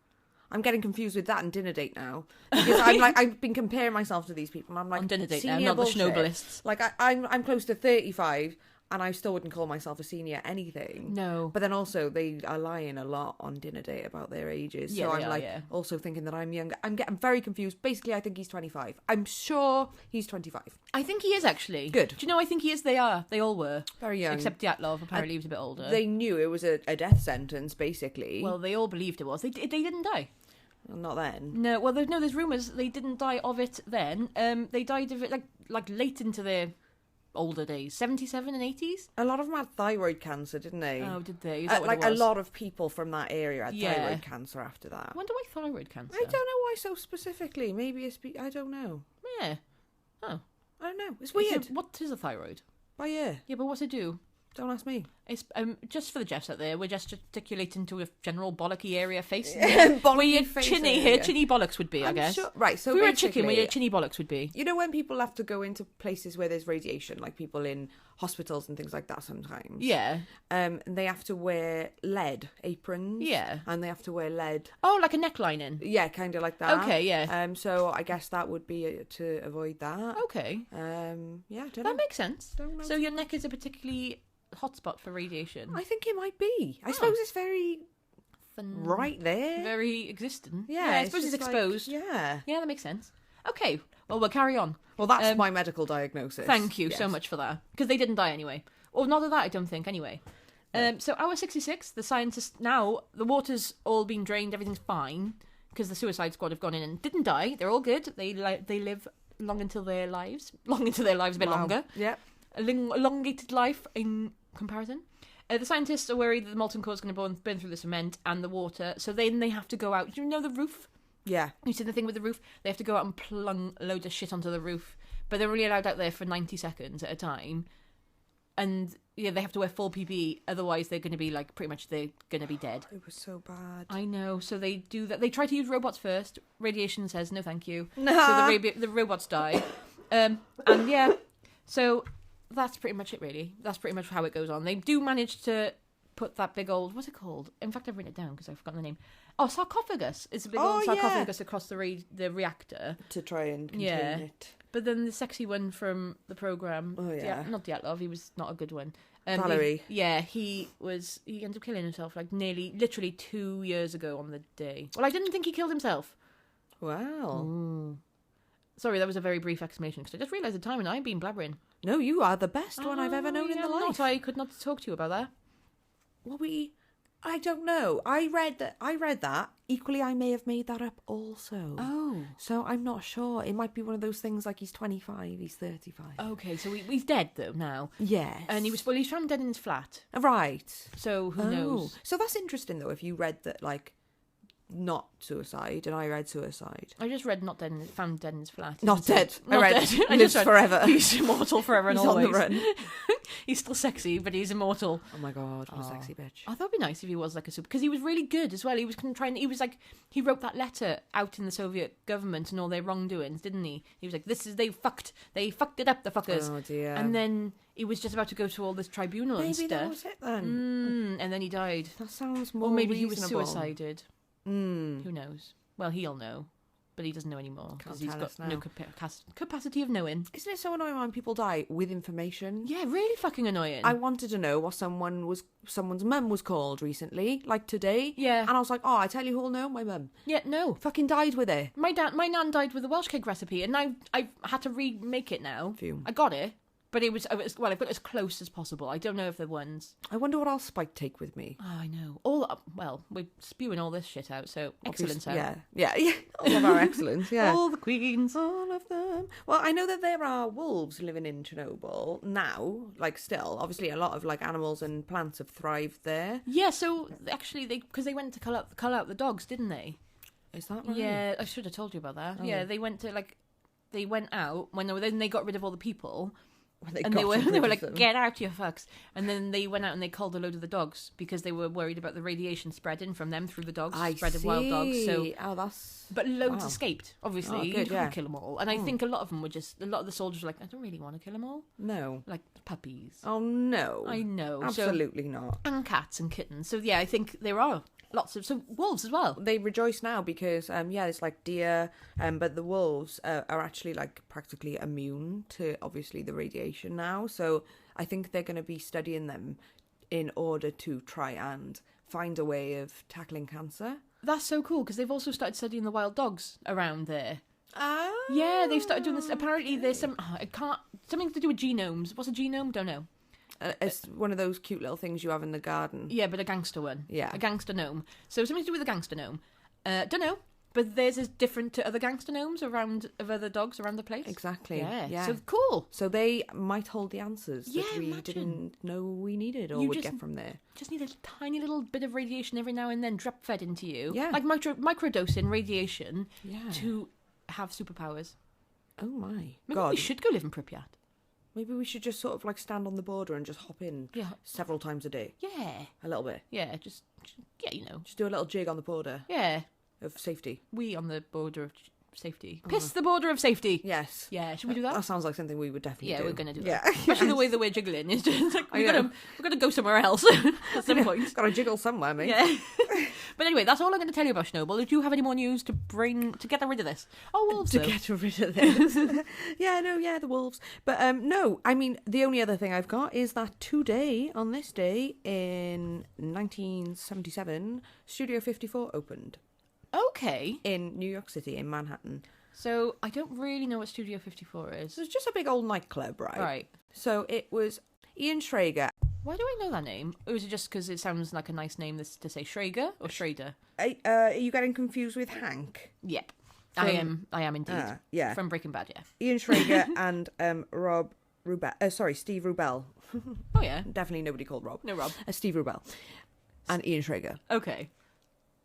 Speaker 1: I'm getting confused with that and dinner date now. Because I've been comparing myself to these people and I'm like,
Speaker 2: on dinner date now,
Speaker 1: senior
Speaker 2: not
Speaker 1: bullshit.
Speaker 2: the Chernobylists.
Speaker 1: Like, I'm close to 35 and I still wouldn't call myself a senior anything.
Speaker 2: No.
Speaker 1: But then also, they are lying a lot on dinner date about their ages.
Speaker 2: Yeah,
Speaker 1: so
Speaker 2: they
Speaker 1: I'm
Speaker 2: are,
Speaker 1: also thinking that I'm younger. I'm very confused. Basically, I think he's 25. I'm sure he's 25.
Speaker 2: I think he is, actually.
Speaker 1: Good.
Speaker 2: Do you know I think he is? They are. They all were.
Speaker 1: Very young.
Speaker 2: Except Dyatlov, apparently he was a bit older.
Speaker 1: They knew it was a death sentence, basically.
Speaker 2: Well, they all believed it was. They didn't die.
Speaker 1: Not then.
Speaker 2: No, well, there's rumours they didn't die of it then. They died of it, like late into their older days. 77 and 80s?
Speaker 1: A lot of them had thyroid cancer, didn't they?
Speaker 2: Oh, did they? Is that what
Speaker 1: like
Speaker 2: it was?
Speaker 1: a lot of people from that area had
Speaker 2: Yeah.
Speaker 1: thyroid cancer after that.
Speaker 2: I wonder why thyroid cancer.
Speaker 1: I don't know why so specifically. Maybe it's... I don't know.
Speaker 2: Yeah. Oh.
Speaker 1: I don't know. It's weird.
Speaker 2: What is a thyroid?
Speaker 1: By ear.
Speaker 2: Yeah, but what's it do?
Speaker 1: Don't ask me.
Speaker 2: It's just for the Jeffs out there, we're gesticulating to a general bollocky area face.
Speaker 1: Bollocky
Speaker 2: where your
Speaker 1: face
Speaker 2: chinny
Speaker 1: area.
Speaker 2: chinny bollocks would be, I
Speaker 1: I'm
Speaker 2: guess.
Speaker 1: sure- right, so
Speaker 2: if we were a
Speaker 1: basically-
Speaker 2: chicken, where your chinny bollocks would be.
Speaker 1: You know when people have to go into places where there's radiation, like people in hospitals and things like that sometimes?
Speaker 2: Yeah.
Speaker 1: And they have to wear lead aprons.
Speaker 2: Yeah.
Speaker 1: And they have to wear lead...
Speaker 2: Oh, like a neck lining.
Speaker 1: Yeah, kind of like that.
Speaker 2: Okay, yeah.
Speaker 1: So I guess that would be to avoid that.
Speaker 2: Okay.
Speaker 1: Yeah, I don't know.
Speaker 2: That makes sense.
Speaker 1: Don't know.
Speaker 2: So your neck is a particularly hotspot for radiation.
Speaker 1: I think it might be. I suppose it's very
Speaker 2: Fun.
Speaker 1: right there.
Speaker 2: Very existent.
Speaker 1: Yeah,
Speaker 2: I suppose it's
Speaker 1: just like-
Speaker 2: exposed.
Speaker 1: yeah.
Speaker 2: Yeah, that makes sense. Okay, well, we'll carry on.
Speaker 1: Well, that's my medical diagnosis.
Speaker 2: Thank you so
Speaker 1: Yes.
Speaker 2: much for that. Because they didn't die anyway. Or not of that, I don't think, anyway. So, hour 66, the scientists... Now, the water's all been drained, everything's fine. Because the suicide squad have gone in and didn't die. They're all good. They live long into their lives. Long into their lives, a bit longer.
Speaker 1: Yeah.
Speaker 2: Elongated life in comparison. The scientists are worried that the molten core is going to burn through the cement and the water, so then they have to go out. Do you know the roof?
Speaker 1: Yeah.
Speaker 2: You see the thing with the roof? They have to go out and plung loads of shit onto the roof, but they're only allowed out there for 90 seconds at a time. And yeah, they have to wear full PPE, otherwise they're going to be pretty much they're going to be dead.
Speaker 1: It was so bad.
Speaker 2: I know, so they do that. They try to use robots first. Radiation says no, thank you.
Speaker 1: Nah.
Speaker 2: So the robots die. And yeah, so that's pretty much it, really. That's pretty much how it goes on. They do manage to put that big old... What's it called? In fact, I've written it down because I've forgotten the name. Oh, sarcophagus. It's a big old sarcophagus across the reactor.
Speaker 1: To try and contain
Speaker 2: Yeah.
Speaker 1: it.
Speaker 2: But then the sexy one from the programme...
Speaker 1: Oh, yeah.
Speaker 2: Not Dyatlov, he was not a good one.
Speaker 1: Valerie.
Speaker 2: He ended up killing himself literally 2 years ago on the day. Well, I didn't think he killed himself.
Speaker 1: Wow.
Speaker 2: Sorry, that was a very brief explanation because I just realised the time and I've been blabbering.
Speaker 1: No, you are the best one I've ever known in the life.
Speaker 2: I could not talk to you about that.
Speaker 1: Well, I don't know. I read that. Equally, I may have made that up also.
Speaker 2: Oh.
Speaker 1: So I'm not sure. It might be one of those things like he's 25, he's 35.
Speaker 2: Okay, so he's dead though now.
Speaker 1: Yes.
Speaker 2: And he's found dead in his flat.
Speaker 1: Right.
Speaker 2: So who knows?
Speaker 1: So that's interesting though, if you read that, not suicide, and I read suicide.
Speaker 2: I just read found dead in his flat.
Speaker 1: Not dead.
Speaker 2: Not
Speaker 1: I read
Speaker 2: dead. I
Speaker 1: lives
Speaker 2: just read,
Speaker 1: forever.
Speaker 2: He's immortal forever and
Speaker 1: He's
Speaker 2: always.
Speaker 1: on the run.
Speaker 2: He's still sexy, but he's immortal.
Speaker 1: Oh my god, what a sexy bitch.
Speaker 2: I thought it'd be nice if he was like a super, because he was really good as well. He was he wrote that letter out in the Soviet government and all their wrongdoings, didn't he? He was like, they fucked it up, the fuckers.
Speaker 1: Oh dear.
Speaker 2: And then he was just about to go to all this tribunal and
Speaker 1: maybe
Speaker 2: stuff.
Speaker 1: that was it then.
Speaker 2: And then he died.
Speaker 1: That sounds more
Speaker 2: Or maybe
Speaker 1: reasonable.
Speaker 2: he was suicided. Who knows? Well, he'll know. But he doesn't know anymore because he's
Speaker 1: tell
Speaker 2: got
Speaker 1: us now.
Speaker 2: no capacity of knowing.
Speaker 1: Isn't it so annoying when people die with information?
Speaker 2: Yeah, really fucking annoying.
Speaker 1: I wanted to know what someone's mum was called recently, like today.
Speaker 2: Yeah.
Speaker 1: And I was like, oh, I tell you who'll know, my mum.
Speaker 2: Yeah, no.
Speaker 1: Fucking died with it.
Speaker 2: My nan died with a Welsh cake recipe, and I've had to remake it now.
Speaker 1: Phew.
Speaker 2: I got it, but I've got it as close as possible. I don't know if they're ones.
Speaker 1: I wonder what I'll Spike take with me.
Speaker 2: Oh, I know. We're spewing all this shit out, so excellence out.
Speaker 1: Yeah. All of our excellence, yeah.
Speaker 2: All the queens.
Speaker 1: All of them. Well, I know that there are wolves living in Chernobyl now, still. Obviously, a lot of, animals and plants have thrived there.
Speaker 2: Yeah, so, actually, because they went to cull out the dogs, didn't they?
Speaker 1: Is that right?
Speaker 2: Yeah, I should have told you about that.
Speaker 1: Oh.
Speaker 2: Yeah, they went to, they went out, then they got rid of all the people, and they were like, get out, you fucks. And then they went out and they called a load of the dogs because they were worried about the radiation spreading from them through the dogs, spread of wild dogs. So, but loads escaped. Obviously, you can't kill them all. And I think a lot of them were a lot of the soldiers were like, I don't really want to kill them all.
Speaker 1: No,
Speaker 2: like puppies.
Speaker 1: Oh no,
Speaker 2: I know,
Speaker 1: absolutely not.
Speaker 2: And cats and kittens. So yeah, I think there are lots of wolves as well.
Speaker 1: They rejoice now because it's like deer, but the wolves are actually like practically immune to obviously the radiation now. So I think they're going to be studying them in order to try and find a way of tackling cancer.
Speaker 2: That's so cool because they've also started studying the wild dogs around there.
Speaker 1: Oh,
Speaker 2: yeah, they've started doing this. Apparently, there's something to do with genomes. What's a genome? Don't know.
Speaker 1: It's one of those cute little things you have in the garden.
Speaker 2: Yeah, but a gangster one.
Speaker 1: Yeah.
Speaker 2: A gangster gnome. So something to do with a gangster gnome. Don't know. But theirs is different to other gangster gnomes of other dogs around the place.
Speaker 1: Exactly.
Speaker 2: Yeah. So cool.
Speaker 1: So they might hold the answers that we
Speaker 2: imagine.
Speaker 1: didn't know we needed or would get from there.
Speaker 2: Just need a tiny little bit of radiation every now and then drop fed into you.
Speaker 1: Yeah.
Speaker 2: Like microdosing radiation
Speaker 1: Yeah.
Speaker 2: to have superpowers.
Speaker 1: Oh my
Speaker 2: Maybe
Speaker 1: God.
Speaker 2: we should go live in Pripyat.
Speaker 1: Maybe we should just sort of like stand on the border and just hop in several times a day.
Speaker 2: Yeah.
Speaker 1: A little bit.
Speaker 2: Yeah, just you know.
Speaker 1: Just do a little jig on the border.
Speaker 2: Yeah.
Speaker 1: Of safety.
Speaker 2: We on the border of safety. Piss the border of safety.
Speaker 1: Yes.
Speaker 2: Yeah, should we do that?
Speaker 1: That sounds like something we would definitely do.
Speaker 2: Yeah, we're going to do that.
Speaker 1: Yeah.
Speaker 2: Especially the way that we're jiggling. It's just like, we're going to go somewhere else at some point.
Speaker 1: Got to jiggle somewhere, mate.
Speaker 2: Yeah. But anyway, that's all I'm going to tell you about Chernobyl. Do you have any more news to get rid of this? Oh, wolves,
Speaker 1: to get rid of this. The wolves. But no, I mean, the only other thing I've got is that today, on this day in 1977, Studio 54 opened.
Speaker 2: Okay.
Speaker 1: In New York City, in Manhattan.
Speaker 2: So I don't really know what Studio 54 is.
Speaker 1: So it's just a big old nightclub, right?
Speaker 2: Right.
Speaker 1: So it was Ian Schrager.
Speaker 2: Why do I know that name? Or is it just because it sounds like a nice name to say Schrager or Schrader?
Speaker 1: Are you getting confused with Hank?
Speaker 2: Yep. I am indeed.
Speaker 1: Yeah.
Speaker 2: From Breaking Bad, yeah.
Speaker 1: Ian Schrager and Steve Rubell.
Speaker 2: Oh, yeah.
Speaker 1: Definitely nobody called Rob.
Speaker 2: No, Rob.
Speaker 1: Steve Rubell. And Ian Schrager.
Speaker 2: Okay.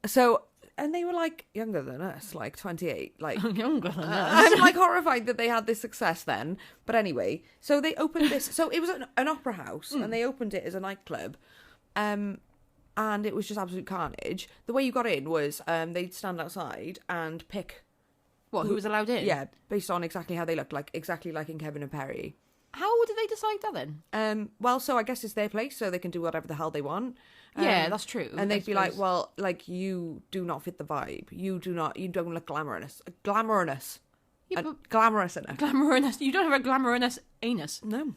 Speaker 1: So, and they were like younger than us, like 28. Like
Speaker 2: younger than us.
Speaker 1: I'm like horrified that they had this success then. But anyway, so they opened this. So it was an opera house, and they opened it as a nightclub. And it was just absolute carnage. The way you got in was they'd stand outside and pick.
Speaker 2: What, who was allowed in?
Speaker 1: Yeah, based on exactly how they looked, like exactly like in Kevin and Perry.
Speaker 2: How did they decide that then?
Speaker 1: Well, so I guess it's their place, so they can do whatever the hell they want.
Speaker 2: Yeah, that's true.
Speaker 1: And they'd be like, well, like, you do not fit the vibe. You don't look glamorous. Glamorous.
Speaker 2: Yeah, but
Speaker 1: glamorous enough.
Speaker 2: Glamorous. You don't have a glamorous anus.
Speaker 1: No.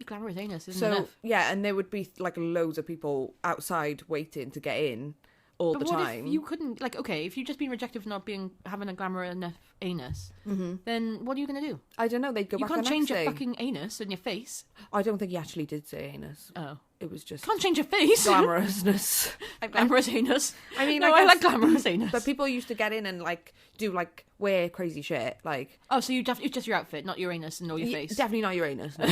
Speaker 2: Glamorous anus isn't
Speaker 1: so,
Speaker 2: enough.
Speaker 1: Yeah, and there would be like loads of people outside waiting to get in all the time.
Speaker 2: If you couldn't, like, okay, if you've just been rejected for not having a glamorous enough anus, then what are you going to do?
Speaker 1: I don't know. They'd go back the next day.
Speaker 2: You can't change your fucking anus in your face.
Speaker 1: I don't think he actually did say anus.
Speaker 2: Oh.
Speaker 1: It was just...
Speaker 2: Can't change your face.
Speaker 1: Glamorousness.
Speaker 2: Glamorous anus.
Speaker 1: I mean,
Speaker 2: I like glamorous anus.
Speaker 1: But people used to get in and, like, do, like, wear crazy shit, like...
Speaker 2: Oh, so it's just your outfit, not your anus and not your face.
Speaker 1: Definitely not your anus, no.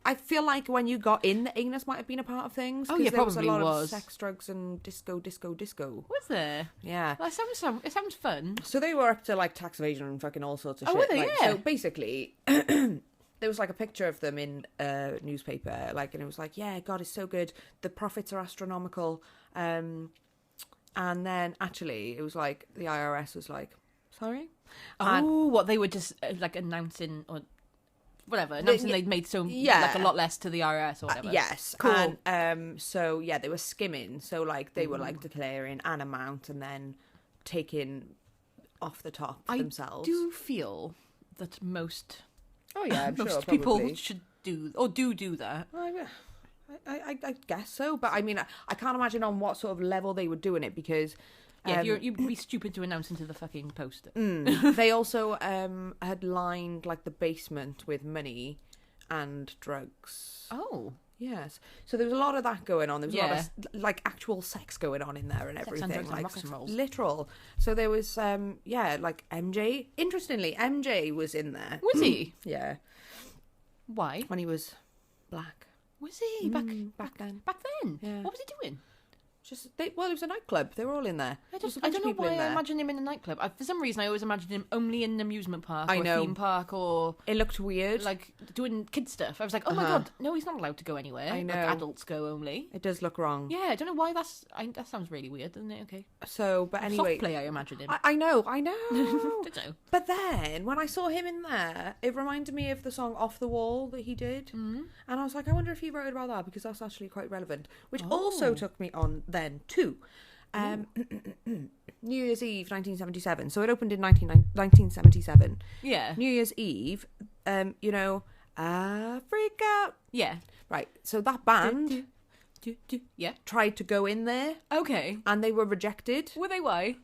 Speaker 1: I feel like when you got in, the anus might have been a part of things.
Speaker 2: Oh, yeah,
Speaker 1: there was a lot
Speaker 2: was.
Speaker 1: of sex, drugs, and disco.
Speaker 2: Was there?
Speaker 1: Yeah.
Speaker 2: Well, it sounds fun.
Speaker 1: So they were up to, like, tax evasion and fucking all sorts of shit.
Speaker 2: Oh, were they?
Speaker 1: Like,
Speaker 2: yeah.
Speaker 1: So basically... There was like a picture of them in a newspaper, like, and it was like, yeah, God, it's so good. The profits are astronomical. And then actually, it was like the IRS was like, sorry.
Speaker 2: What they were just like announcing or whatever, they'd made like a lot less to the IRS or whatever.
Speaker 1: Yes,
Speaker 2: cool.
Speaker 1: And so yeah, they were skimming. So like they were like declaring an amount and then taking off the top themselves.
Speaker 2: I do feel that most.
Speaker 1: Oh yeah, I'm
Speaker 2: most
Speaker 1: sure
Speaker 2: people
Speaker 1: probably
Speaker 2: should do that.
Speaker 1: I guess so, but I mean, I can't imagine on what sort of level they were doing it because.
Speaker 2: Yeah, you'd be stupid to announce into the fucking post.
Speaker 1: They also had lined like the basement with money and drugs.
Speaker 2: Oh.
Speaker 1: Yes. So there was a lot of that going on. There was a lot of like actual sex going on in there and everything.
Speaker 2: Sex and drugs
Speaker 1: like
Speaker 2: and rock and rolls.
Speaker 1: Literal. So there was like MJ. Interestingly, MJ was in there.
Speaker 2: Was he?
Speaker 1: Yeah.
Speaker 2: Why?
Speaker 1: When he was black.
Speaker 2: Was he? Back then?
Speaker 1: Back then.
Speaker 2: Back then?
Speaker 1: Yeah.
Speaker 2: What was he doing?
Speaker 1: it was a nightclub. They were all in there.
Speaker 2: I don't know why I imagine him in a nightclub. For some reason, I always imagined him only in an amusement park or a theme park or...
Speaker 1: It looked weird.
Speaker 2: Like, doing kid stuff. I was like, oh my God, no, he's not allowed to go anywhere.
Speaker 1: I know.
Speaker 2: Like, adults go only.
Speaker 1: It does look wrong.
Speaker 2: Yeah, I don't know why that sounds really weird, doesn't it? Okay.
Speaker 1: So, but anyway...
Speaker 2: Soft play, I imagine him.
Speaker 1: I know.
Speaker 2: Don't know.
Speaker 1: But then, when I saw him in there, it reminded me of the song Off the Wall that he did. Mm-hmm. And I was like, I wonder if he wrote about that, because that's actually quite relevant. Which also took me on then, too. New Year's Eve 1977, so it opened in 1977.
Speaker 2: Yeah.
Speaker 1: New Year's Eve, freak out.
Speaker 2: Yeah.
Speaker 1: Right, so that band
Speaker 2: yeah,
Speaker 1: tried to go in there.
Speaker 2: Okay.
Speaker 1: And they were rejected.
Speaker 2: Were they? Why?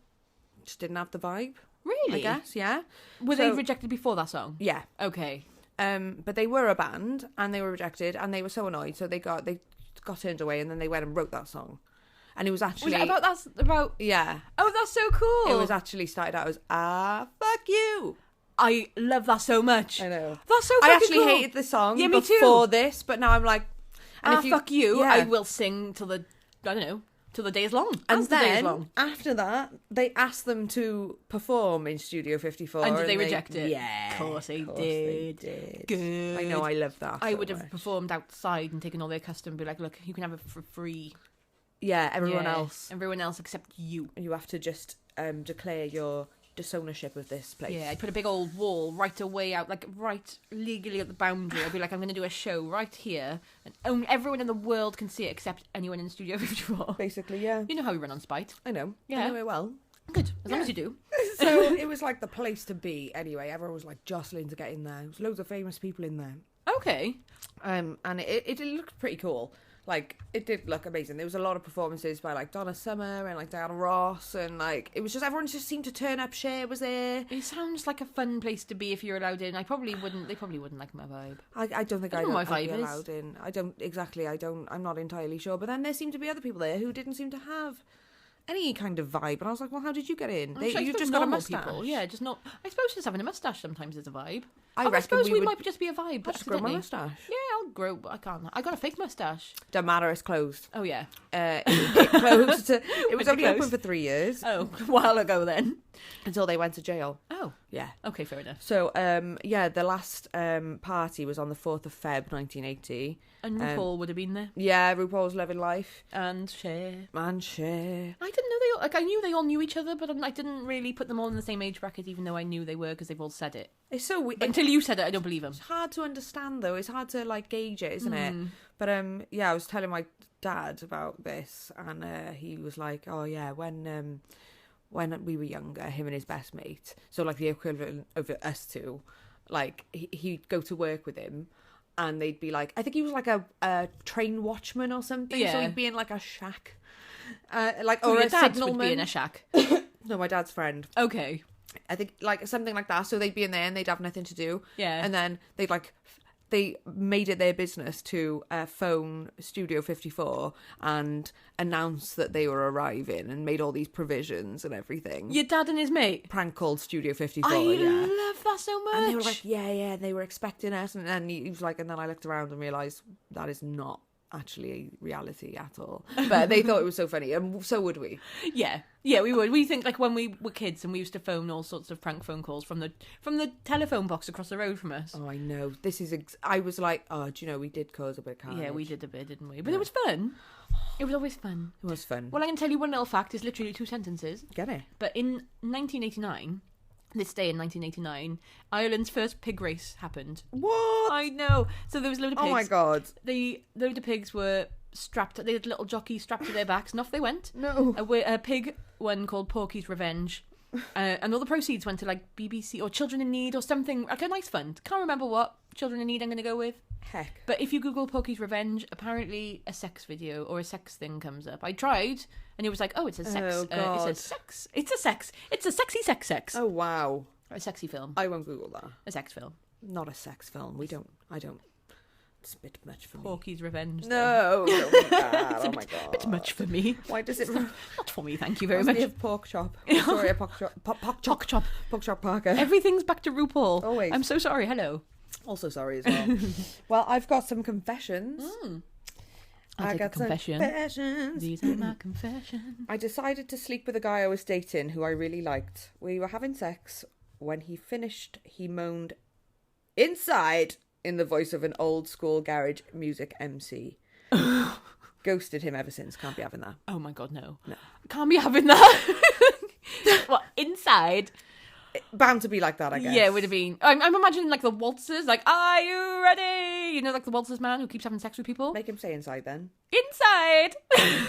Speaker 1: Just didn't have the vibe.
Speaker 2: Really?
Speaker 1: I guess, yeah.
Speaker 2: Were they rejected before that song?
Speaker 1: Yeah.
Speaker 2: Okay.
Speaker 1: But they were a band and they were rejected and they were so annoyed, so they got turned away, and then they went and wrote that song. And it was actually...
Speaker 2: Was it about...
Speaker 1: Yeah.
Speaker 2: Oh, that's so cool.
Speaker 1: It was actually started out as, fuck you.
Speaker 2: I love that so much.
Speaker 1: I know.
Speaker 2: That's so
Speaker 1: I
Speaker 2: fucking
Speaker 1: actually
Speaker 2: cool.
Speaker 1: hated the song
Speaker 2: me
Speaker 1: before
Speaker 2: too.
Speaker 1: this, but now I'm like... And
Speaker 2: fuck you.
Speaker 1: Yeah.
Speaker 2: I will sing till the... I don't know. Till the day is long.
Speaker 1: And
Speaker 2: the day is
Speaker 1: then,
Speaker 2: long.
Speaker 1: after that, they asked them to perform in Studio 54.
Speaker 2: And did they reject it?
Speaker 1: Yeah.
Speaker 2: Of course they did. Good.
Speaker 1: I know, I love that
Speaker 2: I
Speaker 1: so
Speaker 2: would have
Speaker 1: much.
Speaker 2: performed outside and taken all their custom and be like, look, you can have it for free.
Speaker 1: Yeah, everyone else.
Speaker 2: Everyone else except you.
Speaker 1: You have to just declare your disownership of this place.
Speaker 2: Yeah, I'd put a big old wall right away out, like right legally at the boundary. I'd be like, I'm going to do a show right here, and everyone in the world can see it except anyone in Studio 54.
Speaker 1: Basically, yeah.
Speaker 2: You know how we run on Spite.
Speaker 1: I know.
Speaker 2: Yeah.
Speaker 1: I know it well.
Speaker 2: Good, as long as you do.
Speaker 1: So it was like the place to be anyway. Everyone was like jostling to get in there. There was loads of famous people in there.
Speaker 2: Okay.
Speaker 1: And it looked pretty cool. Like, it did look amazing. There was a lot of performances by, like, Donna Summer and, like, Diana Ross. And, like, it was just, everyone just seemed to turn up. Cher was there.
Speaker 2: It sounds like a fun place to be if you're allowed in. They probably wouldn't like my vibe.
Speaker 1: I don't think
Speaker 2: I don't know
Speaker 1: I'd
Speaker 2: my
Speaker 1: be
Speaker 2: vibe is.
Speaker 1: allowed in. I'm not entirely sure. But then there seemed to be other people there who didn't seem to have any kind of vibe. And I was like, well, how did you get in? You just got a mustache.
Speaker 2: People. Yeah, just not... I suppose just having a mustache sometimes is a vibe.
Speaker 1: I
Speaker 2: suppose we might just be a vibe.
Speaker 1: I'll just grow my mustache.
Speaker 2: Yeah, I'll grow... I can't. I got a fake mustache.
Speaker 1: Doesn't matter, it's closed.
Speaker 2: Oh, yeah.
Speaker 1: It closed. It was only open for 3 years.
Speaker 2: Oh, a while ago then.
Speaker 1: Until they went to jail.
Speaker 2: Oh.
Speaker 1: Yeah.
Speaker 2: Okay, fair enough.
Speaker 1: So, the last party was on the 4th of Feb, 1980.
Speaker 2: And RuPaul would have been there.
Speaker 1: Yeah, RuPaul's Loving Life.
Speaker 2: And Cher.
Speaker 1: I didn't
Speaker 2: know they all... Like, I knew they all knew each other, but I didn't really put them all in the same age bracket, even though I knew they were, because they've all said it.
Speaker 1: It's so weird.
Speaker 2: But until you said it, I don't believe them.
Speaker 1: It's hard to understand, though. It's hard to, like, gauge it, isn't it? But, I was telling my dad about this, and he was like, oh, yeah, when we were younger, him and his best mate, so, like, the equivalent of us two, like, he'd go to work with him, and they'd be like, I think he was like a train watchman or something,
Speaker 2: yeah.
Speaker 1: So he'd be in, like, a shack.
Speaker 2: Or
Speaker 1: a
Speaker 2: your dad
Speaker 1: signalman.
Speaker 2: would be in a shack.
Speaker 1: No, my dad's friend.
Speaker 2: Okay.
Speaker 1: I think, like, something like that. So they'd be in there and they'd have nothing to do.
Speaker 2: Yeah.
Speaker 1: And then they made it their business to phone Studio 54 and announce that they were arriving and made all these provisions and everything.
Speaker 2: Your dad and his mate?
Speaker 1: Prank called Studio 54,
Speaker 2: I
Speaker 1: yeah.
Speaker 2: love that so much.
Speaker 1: And they were like, yeah, they were expecting us. And then he was like, and then I looked around and realised that is not actually reality at all. But they thought it was so funny, and so would we.
Speaker 2: Yeah, we would. We think, like, when we were kids and we used to phone all sorts of prank phone calls from the telephone box across the road from us.
Speaker 1: Oh, I know. This is I was like, oh, do you know, we did cause a bit of carnage.
Speaker 2: Yeah, we did a bit, didn't we? But it was fun. It was always fun.
Speaker 1: It was fun.
Speaker 2: Well, I can tell you one little fact. It's literally 2 sentences.
Speaker 1: Get it?
Speaker 2: But in 1989, this day in 1989, Ireland's first pig race happened.
Speaker 1: What?
Speaker 2: I know. So there was a load of pigs.
Speaker 1: Oh my god.
Speaker 2: The load of pigs were strapped. They had little jockeys strapped to their backs, and off they went.
Speaker 1: No.
Speaker 2: A pig one called Porky's Revenge, and all the proceeds went to, like, BBC or Children in Need or something, like a nice fund. Can't remember what. Children in Need I'm going to go with.
Speaker 1: Heck.
Speaker 2: But if you Google Porky's Revenge, apparently a sex video or a sex thing comes up. I tried, and it was like, oh, it's a sex.
Speaker 1: Oh, God.
Speaker 2: It's a sex. It's a sex. It's a sexy sex.
Speaker 1: Oh, wow.
Speaker 2: A sexy film.
Speaker 1: I won't Google that.
Speaker 2: A sex film.
Speaker 1: Not a sex film. I don't. It's a bit much for me.
Speaker 2: Porky's Revenge.
Speaker 1: No, don't do that.
Speaker 2: It's
Speaker 1: oh my god.
Speaker 2: Bit much for me.
Speaker 1: Why does it...
Speaker 2: Not for me, thank you very much.
Speaker 1: Of pork chop. Sorry, a pork chop. Pork chop. Pork chop Parker.
Speaker 2: Everything's back to RuPaul.
Speaker 1: Always.
Speaker 2: I'm so sorry. Hello.
Speaker 1: Also sorry as well. Well, I've got some confessions.
Speaker 2: I'll take a confession.
Speaker 1: Confessions.
Speaker 2: These are my confessions.
Speaker 1: I decided to sleep with a guy I was dating who I really liked. We were having sex. When he finished, he moaned, "Inside," in the voice of an old school garage music MC. Ghosted him ever since. Can't be having that.
Speaker 2: Oh my God, no.
Speaker 1: No.
Speaker 2: Can't be having that. What, inside?
Speaker 1: Bound to be like that, I guess.
Speaker 2: Yeah, it would have been. I'm imagining like the waltzers, like, "Are you ready?" You know, like the waltzers man who keeps having sex with people.
Speaker 1: Make him say inside then.
Speaker 2: Inside.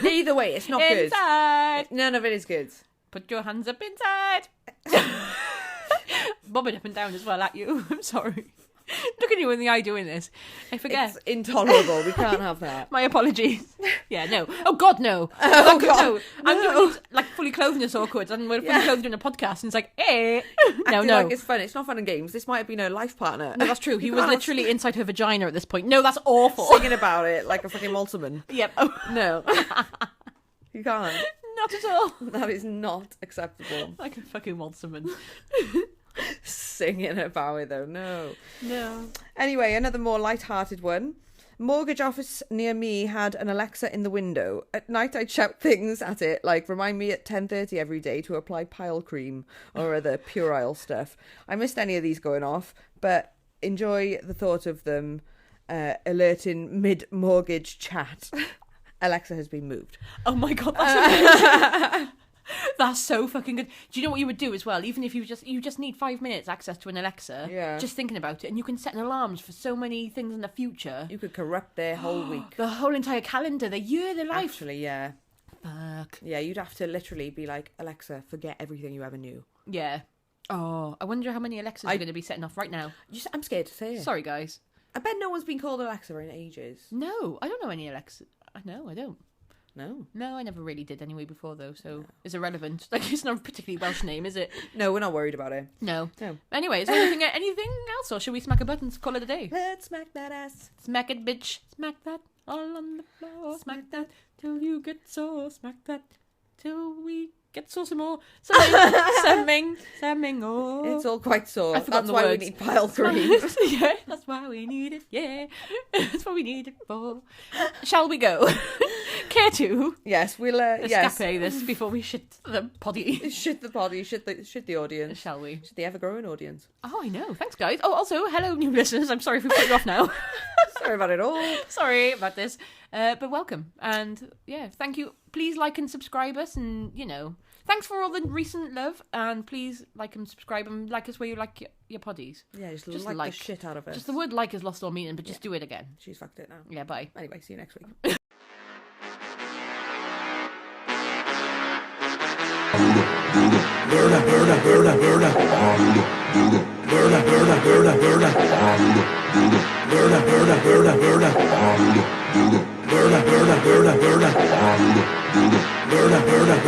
Speaker 1: Either way, it's not good.
Speaker 2: Inside.
Speaker 1: None of it is good.
Speaker 2: Put your hands up inside. Bobbing up and down as well at you. I'm sorry. Looking you in the eye doing this. I forget.
Speaker 1: It's intolerable. We can't have that.
Speaker 2: My apologies. Yeah, no. Oh God, no.
Speaker 1: Oh, God.
Speaker 2: No. I'm doing this, like fully clothed in this awkward, and we're fully clothed in a podcast, and it's like, eh. No,
Speaker 1: Acting
Speaker 2: no.
Speaker 1: like it's fun. It's not fun and games. This might have been her life partner.
Speaker 2: No, that's true. He was literally inside her vagina at this point. No, that's awful.
Speaker 1: Singing about it like a fucking Walterman.
Speaker 2: Yep. Oh.
Speaker 1: No. You can't.
Speaker 2: Not at all.
Speaker 1: That is not acceptable.
Speaker 2: Like a fucking Waltzerman.
Speaker 1: Singing about it though. No.
Speaker 2: No.
Speaker 1: Anyway, another more light-hearted one. Mortgage office near me had an Alexa in the window. At night I'd shout things at it like, "Remind me at 10:30 every day to apply pile cream," or other puerile stuff. I missed any of these going off, but enjoy the thought of them alerting mid-mortgage chat. Alexa has been moved.
Speaker 2: Oh my God, that's amazing. That's so fucking good. Do you know what you would do as well? Even if you just need 5 minutes access to an Alexa, just thinking about it, and you can set an alarms for so many things in the future.
Speaker 1: You could corrupt their whole week.
Speaker 2: The whole entire calendar, their year, their life.
Speaker 1: Actually, yeah.
Speaker 2: Fuck.
Speaker 1: Yeah, you'd have to literally be like, "Alexa, forget everything you ever knew."
Speaker 2: Yeah. Oh, I wonder how many Alexas are going to be setting off right now.
Speaker 1: I'm scared to say it.
Speaker 2: Sorry, guys.
Speaker 1: I bet no one's been called Alexa in ages.
Speaker 2: No, I don't know any Alexa. No, I don't.
Speaker 1: No.
Speaker 2: No, I never really did anyway before, though, so it's irrelevant. Like, it's not a particularly Welsh name, is it?
Speaker 1: No, we're not worried about it.
Speaker 2: No.
Speaker 1: No.
Speaker 2: Anyway, is there anything else, or should we smack a button to call it a day?
Speaker 1: Let's smack that ass.
Speaker 2: Smack it, bitch. Smack that all on the floor. Smack that till you get sore. Smack that till we get sore some more. Something, oh.
Speaker 1: It's all quite sore.
Speaker 2: I've forgotten
Speaker 1: That's
Speaker 2: the
Speaker 1: why
Speaker 2: words.
Speaker 1: we need pile cream.
Speaker 2: Yeah, that's why we need it. Yeah, that's what we need it for. Shall we go? Care to?
Speaker 1: Yes, we'll. Yes.
Speaker 2: Escape this before we shit the potty.
Speaker 1: Shit the body. Shit the audience.
Speaker 2: Shall we?
Speaker 1: Shit the ever-growing audience.
Speaker 2: Oh, I know. Thanks, guys. Oh, also, hello, new listeners. I'm sorry if we put you off now.
Speaker 1: Sorry about it all.
Speaker 2: Sorry about this. But welcome. And yeah, thank you. Please like and subscribe us, and thanks for all the recent love, and please like and subscribe and like us where you like your poddies.
Speaker 1: Yeah, just like the shit out of us.
Speaker 2: Just the word "like" is lost all meaning, but just do it again.
Speaker 1: She's fucked it now.
Speaker 2: Yeah, bye.
Speaker 1: Anyway, see you next week. Burda,